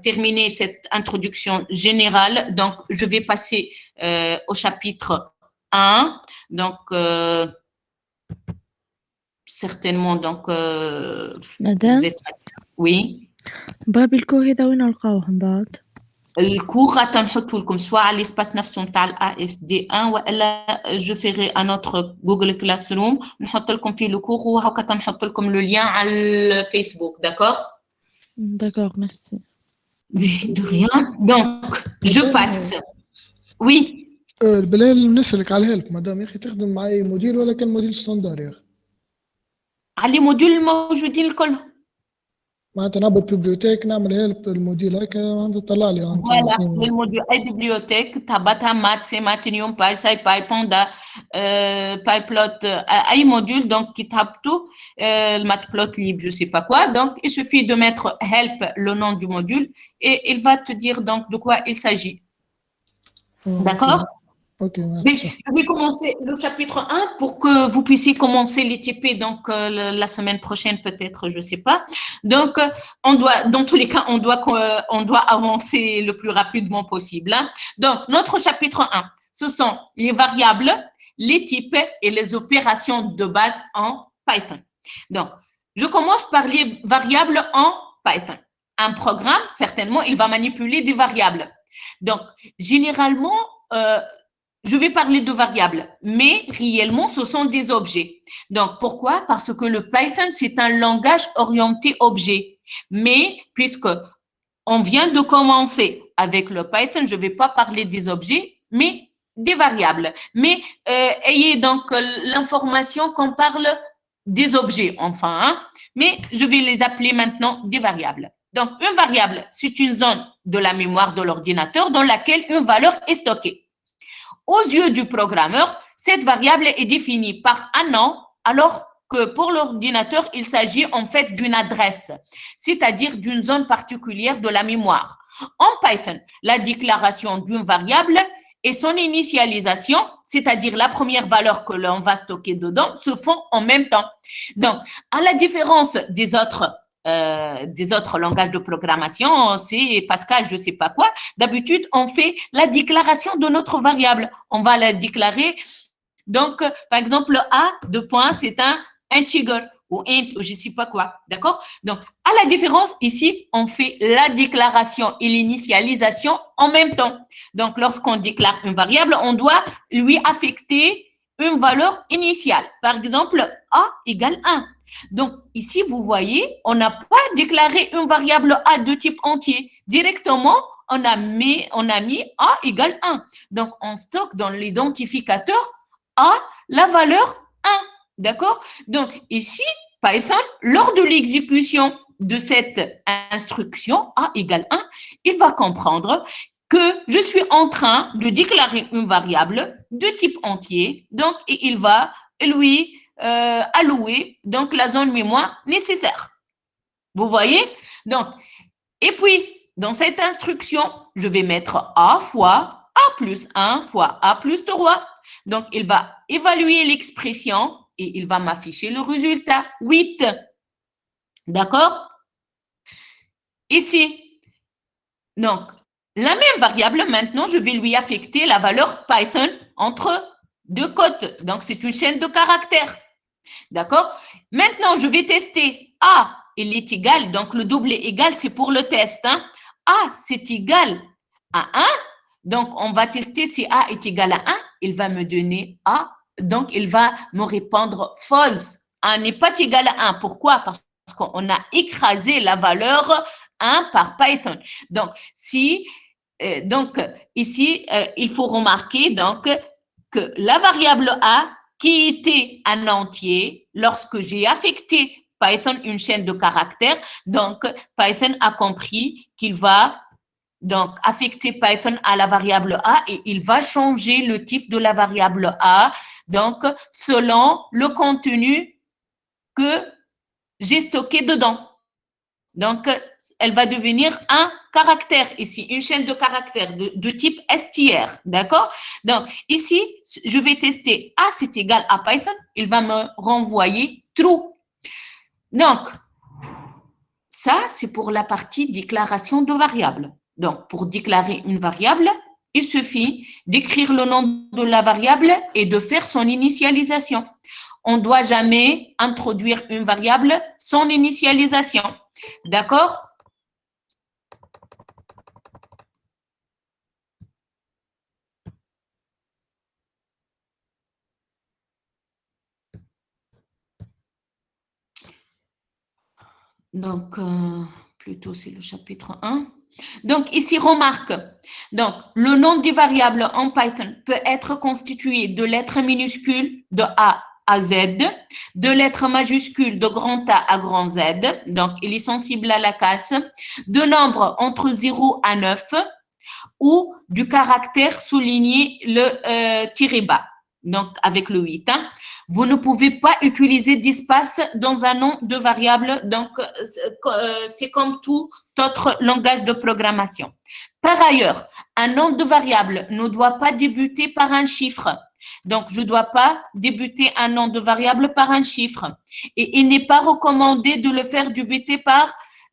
terminé cette introduction générale, donc je vais passer au chapitre 1. Donc, certainement, donc, مدام vous êtes... Oui. باب الكور هذا وين نلقاوه من بعد؟ الكور غتنحطوا لكم سواء على الاسباس نفسه نتاع الا اس دي 1 والا جو فيغي ان اوتر جوجل كلاس روم نحط لكم فيه لو كور وهكا تنحط لكم لو لين على الفيسبوك. داكور داكور ميرسي. دو ريان. دونك جو باس. وي بلال نسألك على الهيلب مدام يا اخي تخدم مع اي موديل ولا كان موديل ستاندر يا اخي؟ على الموديول الموجودين الكل. معناتها نعمل بيبليوتيك نعمل هيلب الموديل هكا معناتها طلع لي فوالا الموديول اي بيبليوتيك تهبطها مات سي مات نيوم باي ساي باي بوندا باي بلوت اي موديول دونك كي تهبطوا المات بلوت ليب جو سي با كوا دونك il suffit de mettre help le nom du module et il va te dire donc de quoi il s'agit. D'accord? Ok, mais je vais commencer le chapitre 1 pour que vous puissiez commencer les TP donc la semaine prochaine peut-être, je sais pas. Donc on doit, dans tous les cas, on doit avancer le plus rapidement possible. Hein. Donc notre chapitre 1, ce sont les variables, les types et les opérations de base en Python. Donc je commence par les variables en Python. Un programme, certainement, il va manipuler des variables. Donc généralement je vais parler de variables, mais réellement, ce sont des objets. Donc, pourquoi? Parce que le Python, c'est un langage orienté objet. Mais, puisque on vient de commencer avec le Python, je ne vais pas parler des objets, mais des variables. Mais ayez donc l'information qu'on parle des objets, enfin. Hein? Mais je vais les appeler maintenant des variables. Donc, une variable, c'est une zone de la mémoire de l'ordinateur dans laquelle une valeur est stockée. Aux yeux du programmeur, cette variable est définie par un nom, alors que pour l'ordinateur, il s'agit en fait d'une adresse, c'est-à-dire d'une zone particulière de la mémoire. En Python, la déclaration d'une variable et son initialisation, c'est-à-dire la première valeur que l'on va stocker dedans, se font en même temps. Donc, à la différence des autres langages de programmation, c'est Pascal, je ne sais pas quoi. D'habitude, on fait la déclaration de notre variable. On va la déclarer. Donc, par exemple, A, deux points, c'est un integer ou int ou je ne sais pas quoi. D'accord? Donc, à la différence, ici, on fait la déclaration et l'initialisation en même temps. Donc, lorsqu'on déclare une variable, on doit lui affecter une valeur initiale. Par exemple, A égale 1. Donc, ici, vous voyez, on n'a pas déclaré une variable A de type entier. Directement, on a mis A égale 1. Donc, on stocke dans l'identificateur A la valeur 1. D'accord? Donc, ici, Python, lors de l'exécution de cette instruction A égale 1, il va comprendre que je suis en train de déclarer une variable de type entier. Donc, et il va lui allouer donc la zone mémoire nécessaire. Vous voyez? Donc, et puis, dans cette instruction, je vais mettre A fois A plus 1 fois A plus 3. Donc, il va évaluer l'expression et il va m'afficher le résultat, 8. D'accord? Ici, donc, la même variable, maintenant, je vais lui affecter la valeur Python entre deux côtes. Donc, c'est une chaîne de caractères. D'accord? Maintenant, je vais tester A il est égal, donc le double est égal, c'est pour le test. Hein. A, c'est égal à 1. Donc, on va tester si A est égal à 1. Il va me donner A. Donc, il va me répondre false. A n'est pas égal à 1. Pourquoi? Parce qu'on a écrasé la valeur 1 par Python. Donc, ici, il faut remarquer donc, que la variable A, qui était un entier, lorsque j'ai affecté Python une chaîne de caractères, donc Python a compris qu'il va donc affecter Python à la variable A et il va changer le type de la variable A, donc selon le contenu que j'ai stocké dedans. Donc, elle va devenir un caractère ici, une chaîne de caractères de type str, d'accord? Donc, ici, je vais tester A, c'est égal à Python, il va me renvoyer true. Donc, ça, c'est pour la partie déclaration de variable. Donc, pour déclarer une variable, il suffit d'écrire le nom de la variable et de faire son initialisation. On ne doit jamais introduire une variable sans initialisation. D'accord? Donc, plutôt c'est le chapitre 1. Donc, ici, remarque. Donc, le nom des variables en Python peut être constitué de lettres minuscules de A à Z, de lettres majuscules de grand A à grand Z. Donc, il est sensible à la casse. De nombres entre 0 à 9 ou du caractère souligné le tiré bas. Donc, avec le 8. Hein. Vous ne pouvez pas utiliser d'espace dans un nom de variable. Donc, c'est comme tout autre langage de programmation. Par ailleurs, un nom de variable ne doit pas débuter par un chiffre. Donc, je ne dois pas débuter un nom de variable par un chiffre. Et il n'est pas recommandé de le faire débuter par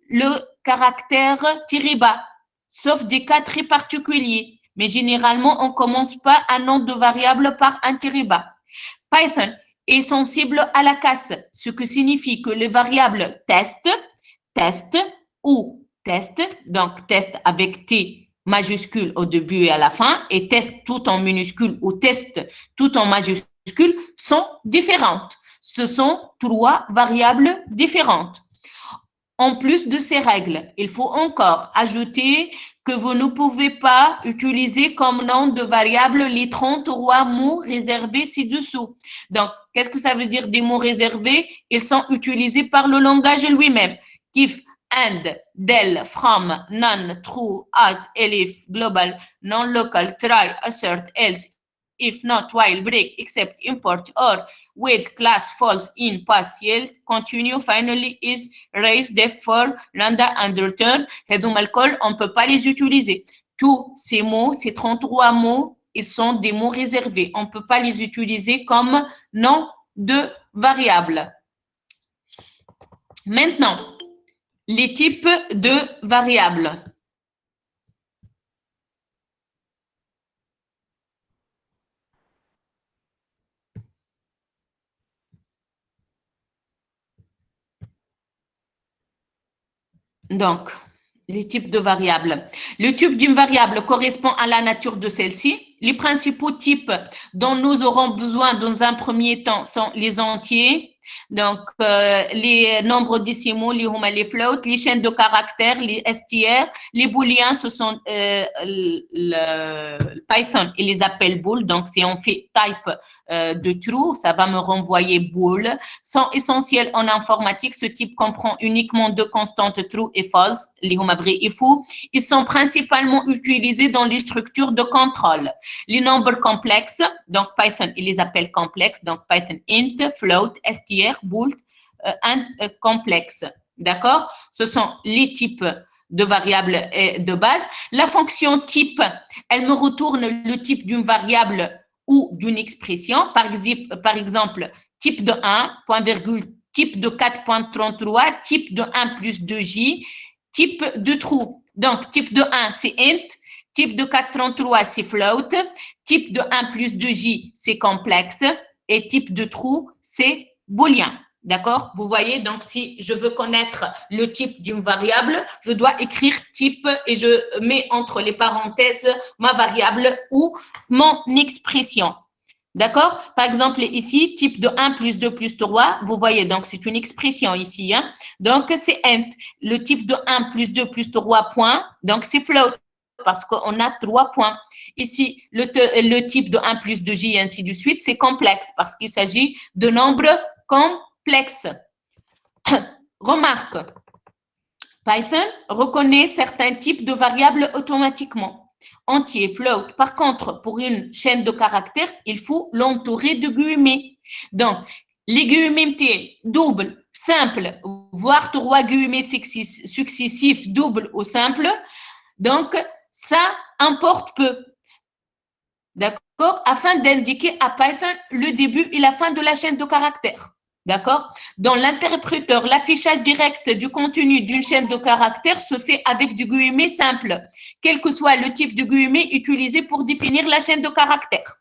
le caractère tiré bas, sauf des cas très particuliers. Mais généralement, on ne commence pas un nom de variable par un tiré bas. Python est sensible à la casse, ce qui signifie que les variables test ou test, donc test avec T majuscule au début et à la fin, et test tout en minuscule ou test tout en majuscule sont différentes. Ce sont 3 variables différentes. En plus de ces règles, il faut encore ajouter que vous ne pouvez pas utiliser comme nom de variable les 33 mots réservés ci-dessous. Donc, qu'est-ce que ça veut dire des mots réservés? Ils sont utilisés par le langage lui-même. If, and, del, from, none, true, as, elif, global, non-local, try, assert, else, if not, while, break, except, import, or, with, class, false, in, pass, yield, continue, finally, is, raise, def, for, lambda, and return. Hedum alcool, on ne peut pas les utiliser. Tous ces mots, ces 33 mots, ils sont des mots réservés. On ne peut pas les utiliser comme nom de variable. Maintenant, les types de variables. Donc, les types de variables. Le type d'une variable correspond à la nature de celle-ci. Les principaux types dont nous aurons besoin dans un premier temps sont les entiers, donc les nombres décimaux, les floats, les chaînes de caractères, les str, les booléens, ce sont le Python, il les appelle bool, donc si on fait type de true, ça va me renvoyer bool. Sont essentiels en informatique, ce type comprend uniquement 2 constantes true et false, les vrai et faux. Ils sont principalement utilisés dans les structures de contrôle. Les nombres complexes, donc Python, il les appelle complexes, donc Python int, float, str, bool, and complexe. D'accord? Ce sont les types de variables de base. La fonction type, elle me retourne le type d'une variable ou d'une expression. Par exemple, type de 1, point virgule, type de 4.33, type de 1 plus 2j, type de true. Donc, type de 1, c'est int. Type de 433, c'est float. Type de 1 plus 2j, c'est complexe. Et type de true, c'est booléen. D'accord? Vous voyez, donc si je veux connaître le type d'une variable, je dois écrire type et je mets entre les parenthèses ma variable ou mon expression. D'accord? Par exemple, ici, type de 1 plus 2 plus 3, vous voyez, donc c'est une expression ici. Hein? Donc, c'est int. Le type de 1 plus 2 plus 3 points, donc c'est float parce qu'on a 3 points. Ici, le type de 1 plus 2j et ainsi de suite, c'est complexe parce qu'il s'agit de nombres complexes. Remarque, Python reconnaît certains types de variables automatiquement. Entier, float. Par contre, pour une chaîne de caractères, il faut l'entourer de guillemets. Donc, les guillemets double, simple, voire 3 guillemets successifs, double ou simple. Donc, ça importe peu. D'accord? Afin d'indiquer à Python le début et la fin de la chaîne de caractères. D'accord? Dans l'interpréteur, l'affichage direct du contenu d'une chaîne de caractères se fait avec du guillemet simple, quel que soit le type de guillemet utilisé pour définir la chaîne de caractères.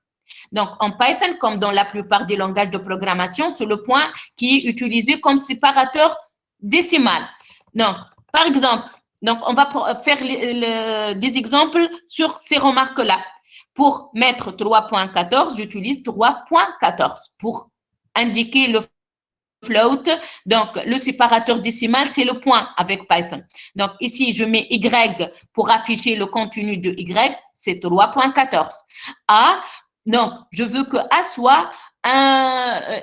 Donc, en Python, comme dans la plupart des langages de programmation, c'est le point qui est utilisé comme séparateur décimal. Donc, par exemple, donc on va faire des exemples sur ces remarques-là. Pour mettre 3.14, j'utilise 3.14 pour indiquer le float. Donc, le séparateur décimal, c'est le point avec Python. Donc, ici, je mets Y pour afficher le contenu de Y, c'est 3.14. A, donc, je veux que A soit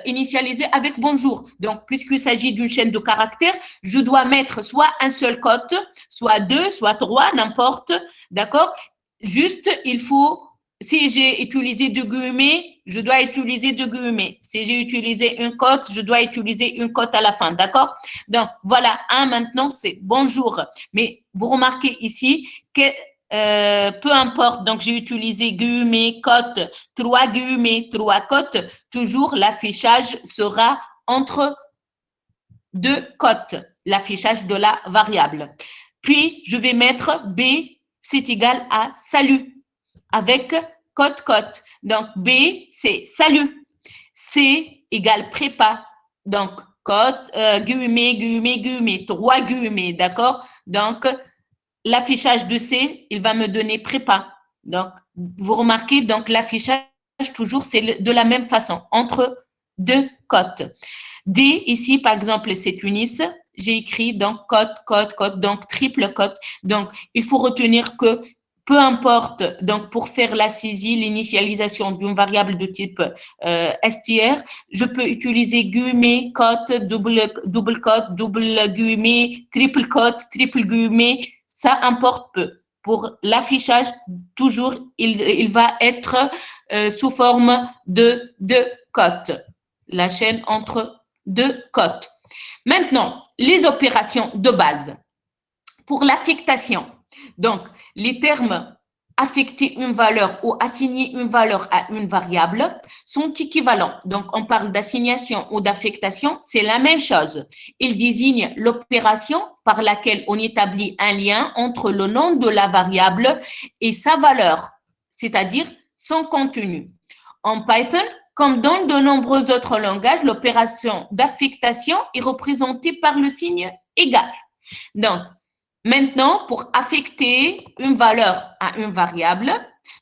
initialisé avec bonjour. Donc, puisqu'il s'agit d'une chaîne de caractères, je dois mettre soit un seul code, soit 2, soit 3, n'importe, d'accord? Juste, il faut, si j'ai utilisé deux guillemets, je dois utiliser deux guillemets. Si j'ai utilisé une cote, je dois utiliser une cote à la fin, d'accord? Donc, voilà, maintenant, c'est bonjour. Mais vous remarquez ici que peu importe, donc j'ai utilisé guillemets, cote, 3 guillemets, 3 cotes, toujours l'affichage sera entre 2 cotes, l'affichage de la variable. Puis, je vais mettre B, c'est égal à salut, avec cote. Donc, B, c'est salut. C égale prépa. Donc, cote, guillemets, 3 guillemets, d'accord? Donc, l'affichage de C, il va me donner prépa. Donc, vous remarquez, donc l'affichage, toujours, c'est de la même façon, entre 2 cotes. D, ici, par exemple, c'est Tunis. J'ai écrit donc cote, donc triple cote. Donc, il faut retenir que peu importe, donc pour faire la saisie, l'initialisation d'une variable de type str, je peux utiliser guillemets, cote, double cote, double guillemets, triple cote, triple guillemets, ça importe peu. Pour l'affichage, toujours, il va être sous forme de 2 cotes. La chaîne entre 2 cotes. Maintenant, les opérations de base. Pour l'affectation, donc les termes affecter une valeur ou assigner une valeur à une variable sont équivalents. Donc, on parle d'assignation ou d'affectation, c'est la même chose. Ils désignent l'opération par laquelle on établit un lien entre le nom de la variable et sa valeur, c'est-à-dire son contenu. En Python, comme dans de nombreux autres langages, l'opération d'affectation est représentée par le signe égal. Donc, maintenant, pour affecter une valeur à une variable,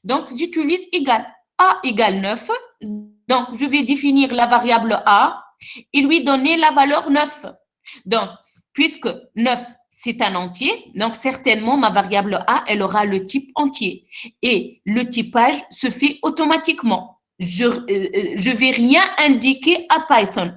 donc j'utilise égal. A égale 9. Donc, je vais définir la variable A et lui donner la valeur 9. Donc, puisque 9, c'est un entier, donc certainement ma variable A, elle aura le type entier. Et le typage se fait automatiquement. Je ne vais rien indiquer à Python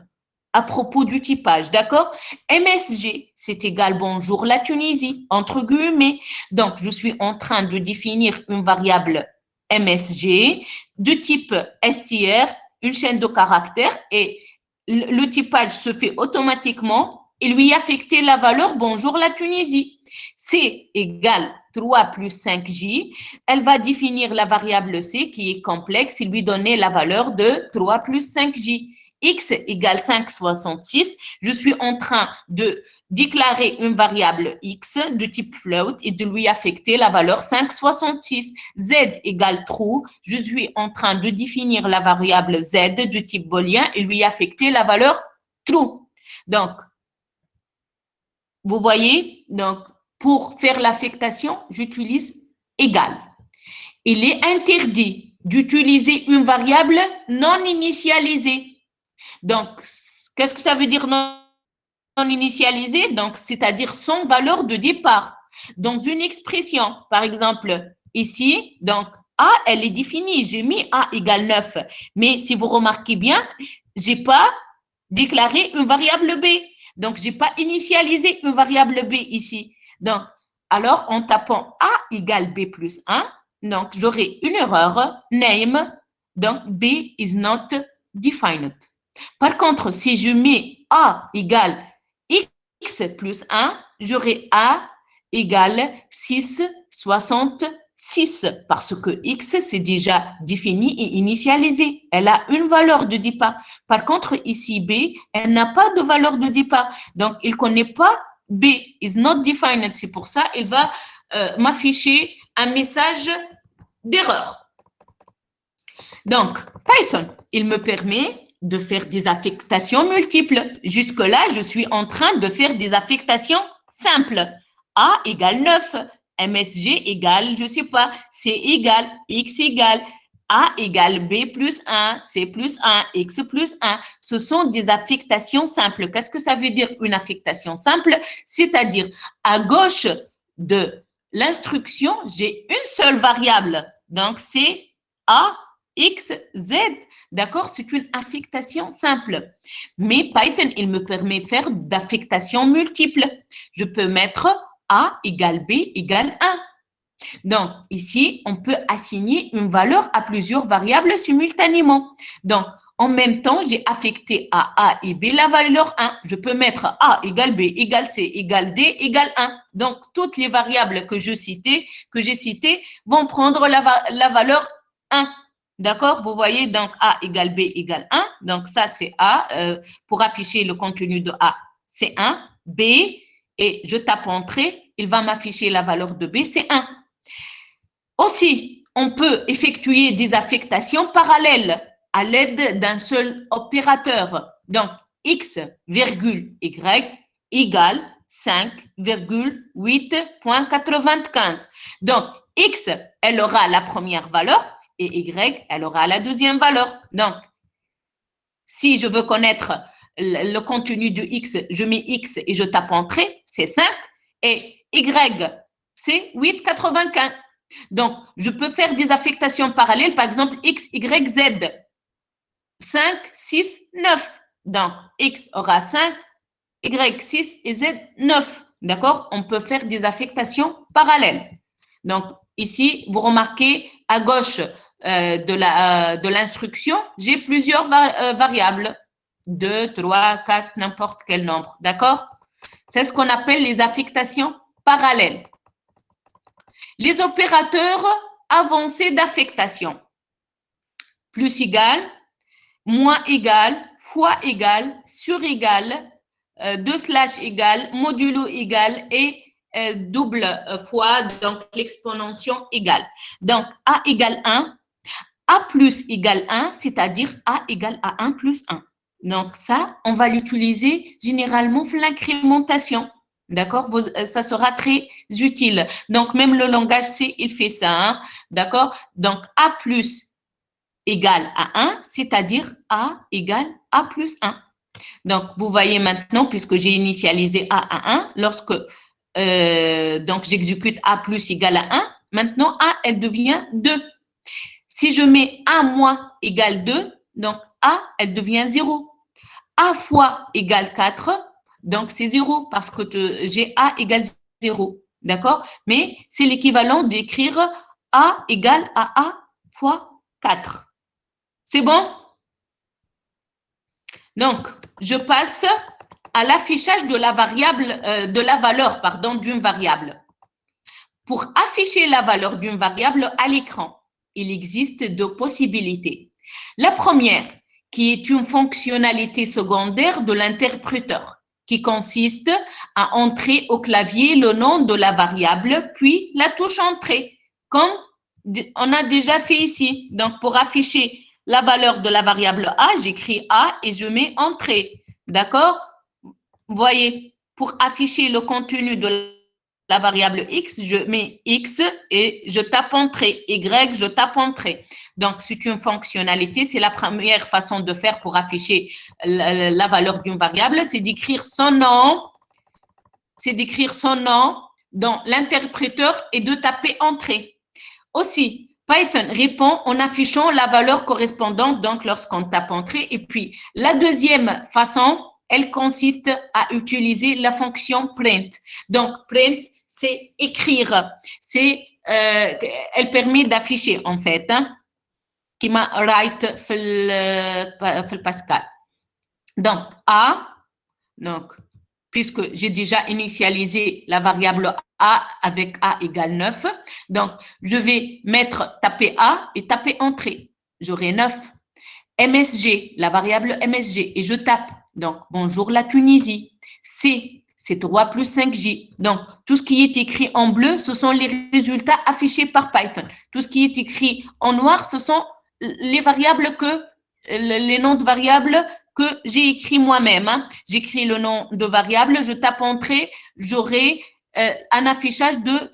à propos du typage, d'accord? MSG, c'est égal bonjour la Tunisie, entre guillemets. Donc, je suis en train de définir une variable MSG de type str, une chaîne de caractères, et le typage se fait automatiquement et lui affecter la valeur bonjour la Tunisie. C égale 3 plus 5j, elle va définir la variable C qui est complexe et lui donner la valeur de 3 plus 5j. X égale 5,66, je suis en train de déclarer une variable X de type float et de lui affecter la valeur 5,66. Z égale true, je suis en train de définir la variable Z de type booléen et lui affecter la valeur true. Donc, vous voyez, donc, pour faire l'affectation, j'utilise égal. Il est interdit d'utiliser une variable non initialisée. Donc, qu'est-ce que ça veut dire non initialisée? Donc, c'est-à-dire sans valeur de départ. Dans une expression, par exemple, ici, donc, A, elle est définie. J'ai mis A égale 9. Mais si vous remarquez bien, j'ai pas déclaré une variable B. Donc, j'ai pas initialisé une variable B ici. Donc, alors, en tapant A égale B plus 1, donc, j'aurai une erreur, name, donc B is not defined. Par contre, si je mets A égale X plus 1, j'aurai A égale 6,66 parce que X, c'est déjà défini et initialisé. Elle a une valeur de départ. Par contre, ici, B, elle n'a pas de valeur de départ. Donc, il ne connaît pas B is not defined. C'est pour ça qu'il va m'afficher un message d'erreur. Donc, Python, il me permet de faire des affectations multiples. Jusque-là, je suis en train de faire des affectations simples. A égale 9, MSG égale, je ne sais pas, C égale, X égale, A égale B plus 1, C plus 1, X plus 1. Ce sont des affectations simples. Qu'est-ce que ça veut dire une affectation simple? C'est-à-dire, à gauche de l'instruction, j'ai une seule variable. Donc, c'est A, X, Z. D'accord? C'est une affectation simple. Mais Python, il me permet de faire d'affectations multiples. Je peux mettre A égale B égale 1. Donc, ici, on peut assigner une valeur à plusieurs variables simultanément. Donc, en même temps, j'ai affecté à A et B la valeur 1. Je peux mettre A égale B égale C égale D égale 1. Donc, toutes les variables que j'ai citées vont prendre la valeur 1. D'accord? Vous voyez, donc A égale B égale 1. Donc, ça, c'est A. Pour afficher le contenu de A, c'est 1. B, et je tape Entrée, il va m'afficher la valeur de B, c'est 1. Aussi, on peut effectuer des affectations parallèles à l'aide d'un seul opérateur. Donc, X, virgule Y égale 5,8.95. Donc, X, elle aura la première valeur et Y, elle aura la deuxième valeur. Donc, si je veux connaître le contenu de X, je mets X et je tape Entrée, c'est 5. Et Y, c'est 8,95. Donc, je peux faire des affectations parallèles, par exemple, X, Y, Z. 5, 6, 9. Donc, X aura 5, Y, 6 et Z, 9. D'accord? On peut faire des affectations parallèles. Donc, ici, vous remarquez, à gauche de l'instruction, j'ai plusieurs variables. 2, 3, 4, n'importe quel nombre. D'accord? C'est ce qu'on appelle les affectations parallèles. Les opérateurs avancés d'affectation. Plus égal, moins égal, fois égal, sur égal, 2 slash égal, modulo égal et double fois, donc l'exponentiation égale. Donc, A égale 1, A plus égale 1, c'est-à-dire A égale à 1 plus 1. Donc, ça, on va l'utiliser généralement pour l'incrémentation. D'accord? Ça sera très utile. Donc, même le langage C, il fait ça. Hein? D'accord? Donc, A plus égale à 1, c'est-à-dire A égale A plus 1. Donc, vous voyez maintenant, puisque j'ai initialisé A à 1, lorsque donc j'exécute A plus égale à 1, maintenant A, elle devient 2. Si je mets A moins égale 2, donc A, elle devient 0. A fois égale 4, donc c'est 0 parce que j'ai A égale 0. D'accord? Mais c'est l'équivalent d'écrire A égale à A fois 4. C'est bon? Donc, je passe à l'affichage de la variable, de la valeur, pardon, d'une variable. Pour afficher la valeur d'une variable à l'écran, il existe deux possibilités. La première, qui est une fonctionnalité secondaire de l'interpréteur, qui consiste à entrer au clavier le nom de la variable, puis la touche Entrée, comme on a déjà fait ici. Donc, pour afficher la valeur de la variable A, j'écris A et je mets Entrée. D'accord? voyez, pour afficher le contenu de la variable X, je mets X et je tape entrée. Y, je tape entrée. Donc, c'est une fonctionnalité. C'est la première façon de faire pour afficher la valeur d'une variable. C'est d'écrire son nom. C'est d'écrire son nom dans l'interpréteur et de taper entrée. Aussi, Python répond en affichant la valeur correspondante, donc lorsqu'on tape entrée. Et puis, la deuxième façon, elle consiste à utiliser la fonction print. Donc, print, c'est écrire. Elle permet d'afficher, en fait, qui m'a write في Pascal. Donc, A, donc, puisque j'ai déjà initialisé la variable A avec A égale 9. Donc, je vais taper A et taper entrée. J'aurai 9. MSG, la variable MSG, et je tape. Donc, bonjour la Tunisie. C, c'est 3 plus 5J. Donc, tout ce qui est écrit en bleu, ce sont les résultats affichés par Python. Tout ce qui est écrit en noir, ce sont les variables les noms de variables que j'ai écrit moi-même. J'écris le nom de variable, je tape entrée, j'aurai un affichage de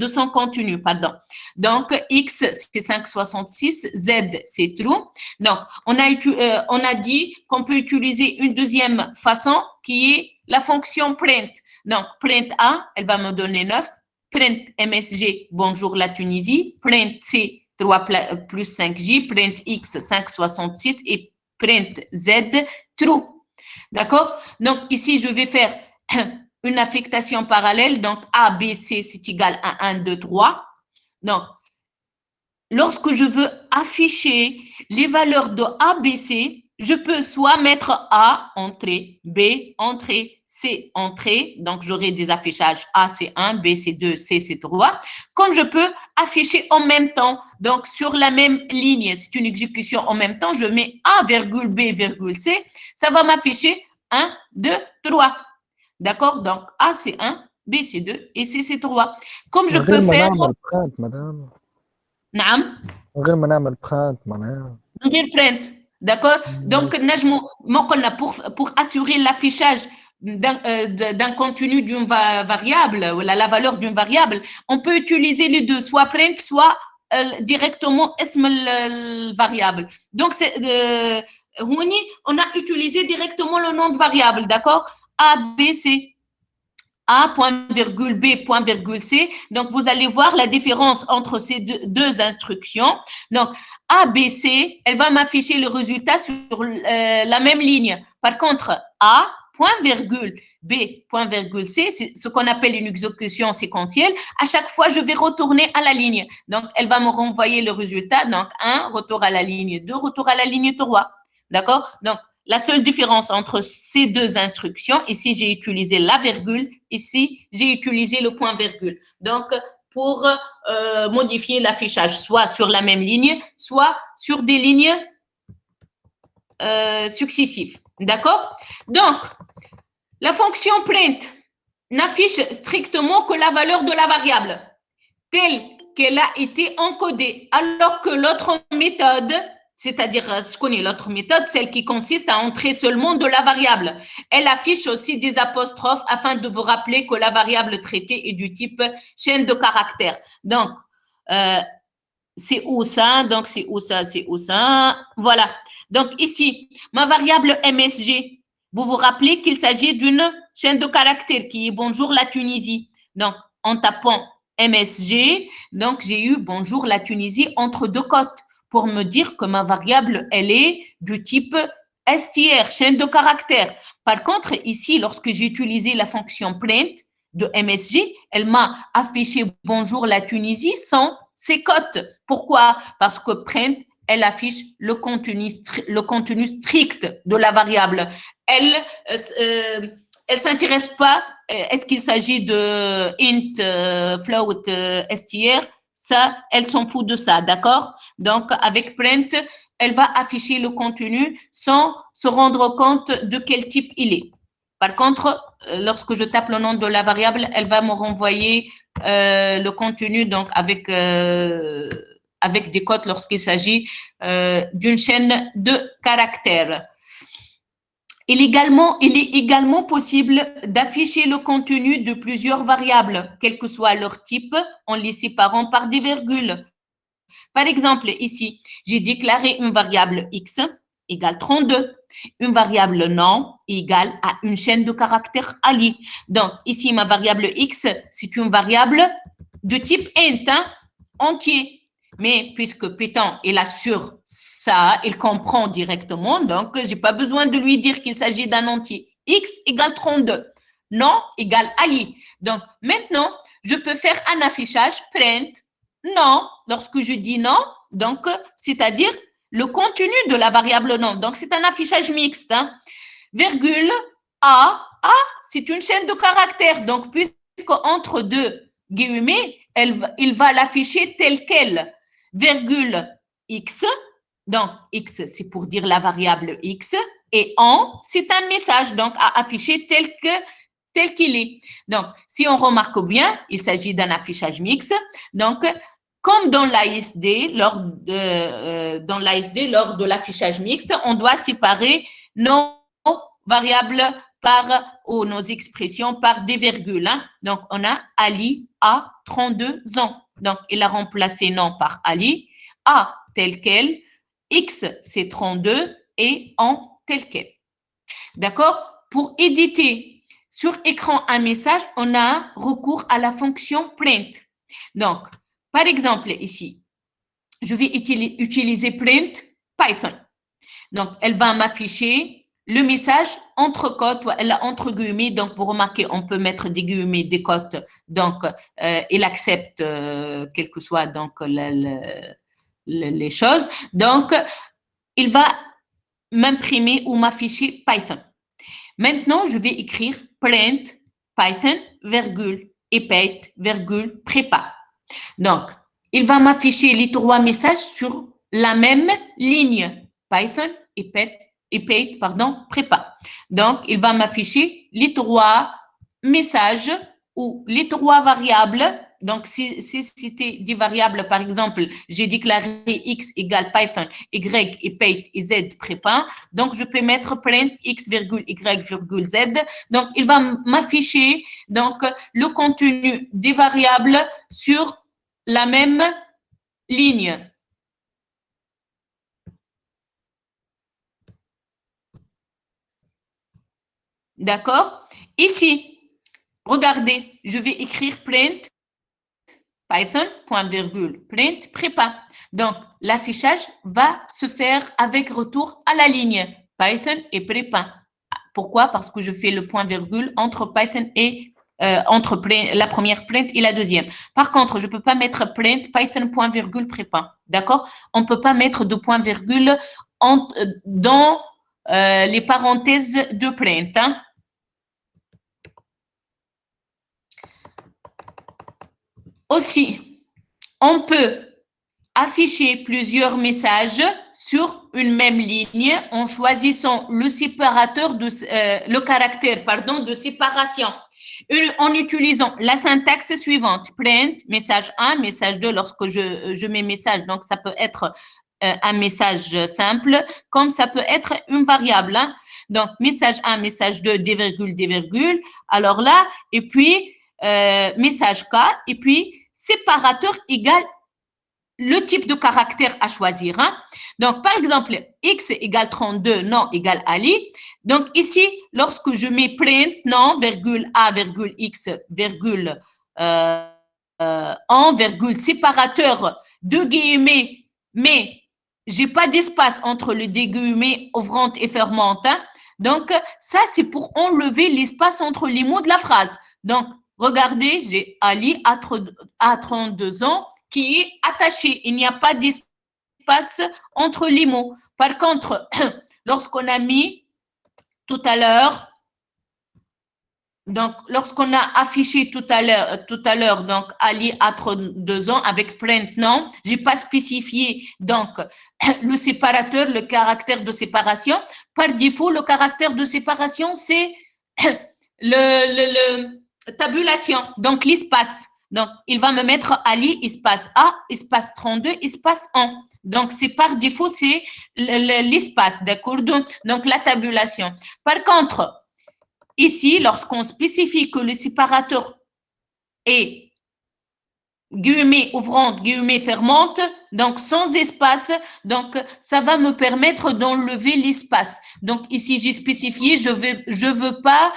son contenu. Donc, X, c'est 566, Z, c'est true. Donc, on a dit qu'on peut utiliser une deuxième façon qui est la fonction print. Donc, print A, elle va me donner 9. Print MSG, bonjour la Tunisie. Print C, 3 plus 5J. Print X, 566 et print Z, true. D'accord? Donc, ici, je vais faire une affectation parallèle. Donc, A, B, C, c'est égal à 1, 2, 3. Donc, lorsque je veux afficher les valeurs de A, B, C, je peux soit mettre A, entrée, B, entrée, C, entrée. Donc, j'aurai des affichages A, c'est 1, B, c'est 2, C, c'est 3. Comme je peux afficher en même temps. Donc, sur la même ligne, c'est une exécution en même temps. Je mets A, B, C. Ça va m'afficher 1, 2, 3. D'accord? Donc, A, c'est 1, B, c'est 2 et C, c'est 3. Comme je peux faire… madame. نعم. غير ما نعمل print معناها. غير print. D'accord? Donc, pour assurer l'affichage d'un contenu d'une variable, ou la valeur d'une variable, on peut utiliser les deux, soit print, soit directement اسم variable. Donc, on a utilisé directement le nom de variable, d'accord? A, B, C. A, point virgule B, point virgule C. Donc, vous allez voir la différence entre ces deux instructions. Donc, A, B, C, elle va m'afficher le résultat sur la même ligne. Par contre, A, point virgule B, point virgule C, c'est ce qu'on appelle une exécution séquentielle. À chaque fois, je vais retourner à la ligne. Donc, elle va me renvoyer le résultat. Donc, 1, retour à la ligne 2, retour à la ligne 3. D'accord? Donc, la seule différence entre ces deux instructions, ici, j'ai utilisé la virgule, ici, j'ai utilisé le point virgule. Donc, pour modifier l'affichage, soit sur la même ligne, soit sur des lignes successives. D'accord? Donc, la fonction print n'affiche strictement que la valeur de la variable telle qu'elle a été encodée, alors que l'autre méthode, c'est-à-dire ce qu'on est l'autre méthode, celle qui consiste à entrer seulement de la variable. Elle affiche aussi des apostrophes afin de vous rappeler que la variable traitée est du type chaîne de caractères. Donc, c'est où ça? Donc, c'est où ça? C'est où ça? Voilà. Donc, ici, ma variable MSG, vous vous rappelez qu'il s'agit d'une chaîne de caractères qui est bonjour la Tunisie. Donc, en tapant MSG, donc j'ai eu bonjour la Tunisie entre deux cotes, pour me dire que ma variable, elle est du type str, chaîne de caractères. Par contre, ici, lorsque j'ai utilisé la fonction print de MSG, elle m'a affiché bonjour la Tunisie sans ces cotes. Pourquoi? Parce que print, elle affiche le contenu strict de la variable. Elle s'intéresse pas, est-ce qu'il s'agit de int, float, str? Ça, elle s'en fout de ça, d'accord? Donc, avec print, elle va afficher le contenu sans se rendre compte de quel type il est. Par contre, lorsque je tape le nom de la variable, elle va me renvoyer le contenu donc avec des cotes lorsqu'il s'agit d'une chaîne de caractères. Il est également possible d'afficher le contenu de plusieurs variables, quel que soit leur type, en les séparant par des virgules. Par exemple, ici, j'ai déclaré une variable x égale 32, une variable non égale à une chaîne de caractères ali. Donc, ici, ma variable x, c'est une variable de type int, hein, entier. Mais puisque Python, il assure ça, il comprend directement, donc je n'ai pas besoin de lui dire qu'il s'agit d'un entier. X égale 32, non égale ali. Donc, maintenant, je peux faire un affichage print non. Lorsque je dis non, donc, c'est-à-dire le contenu de la variable non. Donc, c'est un affichage mixte. Hein. Virgule, A, c'est une chaîne de caractères. Donc, puisqu'entre deux guillemets, il va l'afficher tel quel. Virgule x, donc x c'est pour dire la variable x, et en c'est un message, donc à afficher tel qu'il est. Donc, si on remarque bien, il s'agit d'un affichage mixte. Donc, comme dans l'ASD, lors de l'affichage mixte, on doit séparer nos variables ou nos expressions par des virgules. Hein. Donc, on a Ali a 32 ans. Donc, il a remplacé non par Ali, A tel quel, X c'est 32 et en tel quel. D'accord? Pour éditer sur écran un message, on a recours à la fonction print. Donc, par exemple, ici, je vais utiliser print Python. Donc, elle va m'afficher le message entre cotes, elle a entre guillemets, donc vous remarquez, on peut mettre des guillemets, des cotes, donc il accepte quelles que soient donc les choses. Donc, il va m'imprimer ou m'afficher Python. Maintenant, je vais écrire print Python, virgule, epate, virgule, prépa. Donc, il va m'afficher les trois messages sur la même ligne. Python, epate, prépa. Donc, il va m'afficher les trois messages ou les trois variables. Donc, si c'était des variables, par exemple, j'ai déclaré x égale Python, y, epate et z prépa. Donc, je peux mettre print x, y, z. Donc, il va m'afficher donc le contenu des variables sur la même ligne. D'accord? Ici, regardez, je vais écrire print Python, point virgule, print prépa. Donc, l'affichage va se faire avec retour à la ligne Python et prépa. Pourquoi? Parce que je fais le point virgule entre Python et entre la première print et la deuxième. Par contre, je ne peux pas mettre print Python point virgule prépa. D'accord? On ne peut pas mettre de point virgule dans les parenthèses de print. Hein? Aussi, on peut afficher plusieurs messages sur une même ligne en choisissant le séparateur le caractère de séparation. En utilisant la syntaxe suivante, print, message 1, message 2, lorsque je mets message, donc ça peut être un message simple, comme ça peut être une variable. Hein. Donc, message 1, message 2, des virgules, alors là, et puis, message K, et puis, séparateur égale le type de caractère à choisir. Hein. Donc, par exemple, x égale 32, non égale Ali. Donc, ici, lorsque je mets print, non, virgule A, virgule X, virgule en, virgule, séparateur, deux guillemets, mais je n'ai pas d'espace entre les deux guillemets ouvrante et fermante. Hein. Donc, ça, c'est pour enlever l'espace entre les mots de la phrase. Donc, regardez, j'ai Ali à 32 ans qui est attaché. Il n'y a pas d'espace entre les mots. Par contre, lorsqu'on a mis tout à l'heure, donc lorsqu'on a affiché tout à l'heure, donc Ali a 32 ans avec print non, j'ai pas spécifié donc le séparateur, le caractère de séparation. Par défaut, le caractère de séparation, c'est le tabulation, donc l'espace. Donc, il va me mettre Ali, espace A, espace 32, espace 1. Donc, c'est par défaut, c'est l'espace, d'accord? Donc, la tabulation. Par contre, ici, lorsqu'on spécifie que le séparateur est guillemets ouvrante, guillemets fermante, donc sans espace, donc ça va me permettre d'enlever l'espace. Donc ici, j'ai spécifié, je veux pas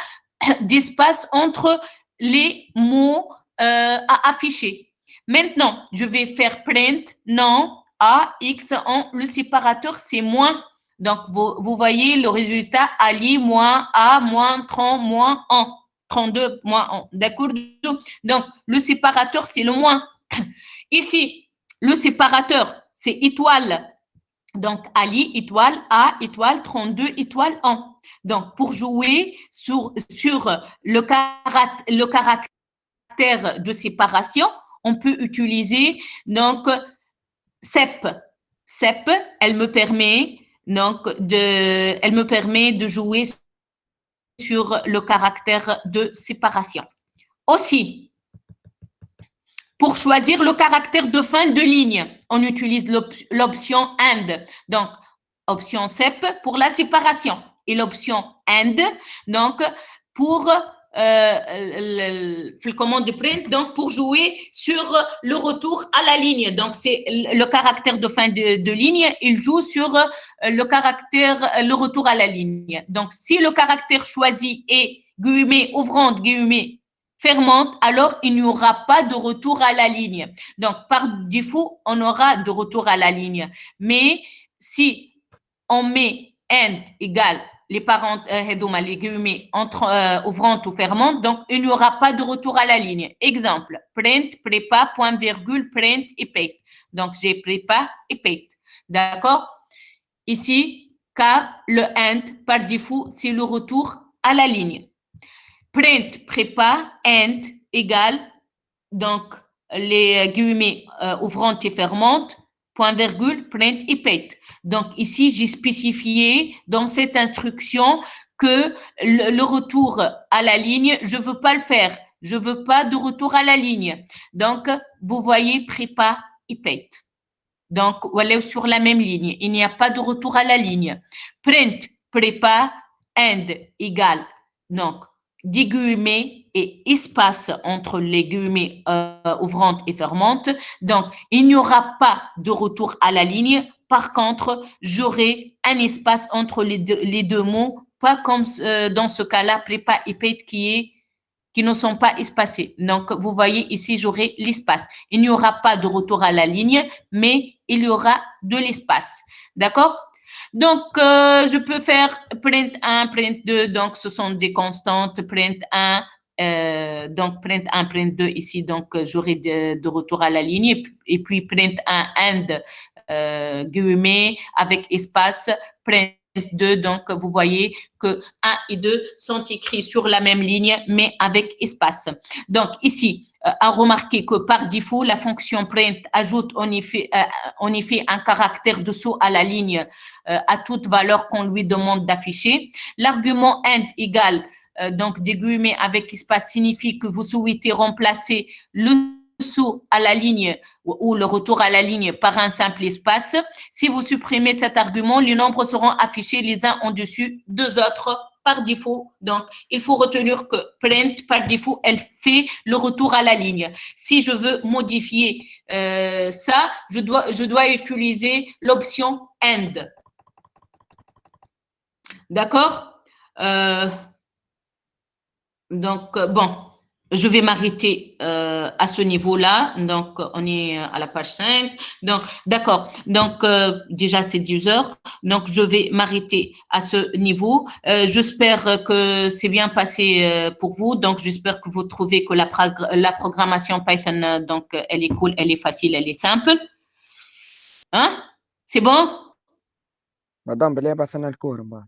d'espace entre les mots à afficher. Maintenant, je vais faire print, non, A, X, en, le séparateur, c'est moins. Donc, vous voyez le résultat, Ali, moins A, moins 30, moins 1. 32 moins 1. D'accord? Donc, le séparateur, c'est le moins. Ici, le séparateur, c'est étoile. Donc, Ali, étoile, A, étoile, 32, étoile, 1. Donc, pour jouer sur le caractère de séparation, on peut utiliser donc CEP. CEP, elle me permet de jouer sur le caractère de séparation. Aussi, pour choisir le caractère de fin de ligne, on utilise l'option AND. Donc, option CEP pour la séparation et l'option AND, donc, pour le commande de print, donc pour jouer sur le retour à la ligne. Donc, c'est le caractère de fin de ligne, il joue sur le retour à la ligne. Donc, si le caractère choisi est guillemets, ouvrante, guillemets, fermante, alors il n'y aura pas de retour à la ligne. Donc, par défaut, on aura de retour à la ligne. Mais si on met AND égale les les guillemets entre ouvrantes ou fermantes, donc il n'y aura pas de retour à la ligne. Exemple, print, prépa, point virgule, print et paste. Donc, j'ai prépa et paste. D'accord? Ici, car le AND, par défaut, c'est le retour à la ligne. Print, prépa, AND égale, donc, les guillemets ouvrantes et fermantes, point virgule, print et paste. Donc, ici, j'ai spécifié dans cette instruction que le retour à la ligne, je ne veux pas le faire. Je ne veux pas de retour à la ligne. Donc, vous voyez prépa et paste. Donc, voilà sur la même ligne. Il n'y a pas de retour à la ligne. Print, prépa, AND égale, donc, des guillemets et espace entre les guillemets ouvrantes et fermantes. Donc, il n'y aura pas de retour à la ligne. Par contre, j'aurai un espace entre les deux mots, pas comme dans ce cas-là, prépa et paste qui ne sont pas espacés. Donc, vous voyez ici, j'aurai l'espace. Il n'y aura pas de retour à la ligne, mais il y aura de l'espace. D'accord? Donc, je peux faire print 1, print 2, donc ce sont des constantes, print 1, donc print 1, print 2 ici, donc j'aurai de retour à la ligne, et puis print 1, and, guillemets, avec espace, print 2, donc vous voyez que 1 et 2 sont écrits sur la même ligne, mais avec espace. Donc ici, à remarquer que par défaut, la fonction print ajoute en effet un caractère de saut à la ligne à toute valeur qu'on lui demande d'afficher. L'argument AND égale donc des guillemets avec espace signifie que vous souhaitez remplacer le saut à la ligne ou le retour à la ligne par un simple espace. Si vous supprimez cet argument, les nombres seront affichés les uns en dessus des autres par défaut. Donc, il faut retenir que print, par défaut, elle fait le retour à la ligne. Si je veux modifier ça, je dois utiliser l'option AND. D'accord? Donc, bon, je vais m'arrêter à ce niveau-là. Donc, on est à la page 5. Donc, d'accord. Donc, déjà, c'est 10 heures. Donc, je vais m'arrêter à ce niveau. J'espère que c'est bien passé pour vous. Donc, j'espère que vous trouvez que la programmation Python, donc, elle est cool, elle est facile, elle est simple. Hein? C'est bon? مدام بالله بعث لنا الكور من بعد.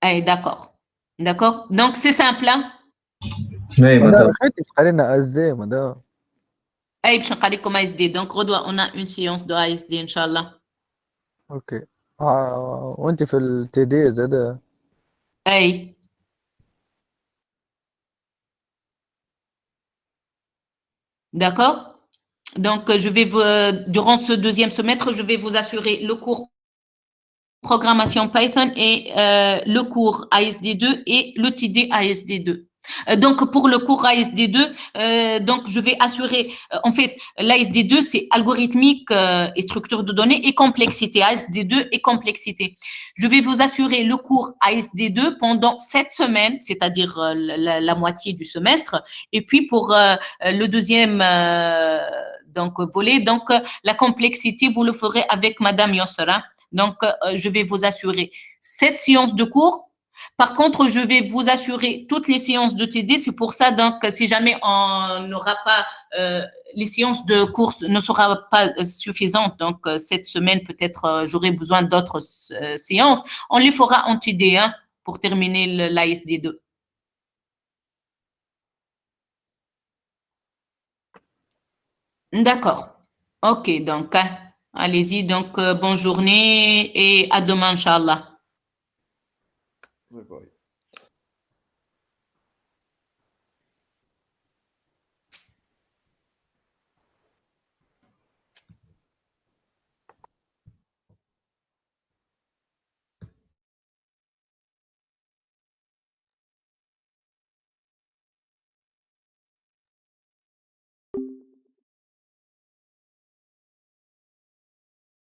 Allez, d'accord. D'accord? Donc, c'est simple, hein? Oui, مدام madame. خليتي تقرينا اس دي مدام. Allez, je vais comme ASD. Donc, on a une séance de ASD, Inch'Allah. اوكي. وانت في التي دي زاد. Hey. D'accord? Donc, durant ce deuxième semestre, je vais vous assurer le cours programmation Python et le cours ASD2 et le TD ASD2. Donc, pour le cours ASD2, donc je vais assurer, en fait, l'ASD2, c'est algorithmique et structure de données et complexité. ASD2 et complexité. Je vais vous assurer le cours ASD2 pendant 7 semaines, c'est-à-dire la moitié du semestre. Et puis, pour le deuxième donc volet, donc la complexité, vous le ferez avec Madame Yossera. Donc, je vais vous assurer 7 séances de cours. Par contre, je vais vous assurer toutes les séances de TD. C'est pour ça, donc, si jamais on n'aura pas, les séances de cours ne seront pas suffisantes, donc, cette semaine, peut-être, j'aurai besoin d'autres séances. On les fera en TD, hein, pour terminer l'ASD2. D'accord. OK, donc, hein, allez-y. Donc, bonne journée et à demain, Inch'Allah. Bye bye.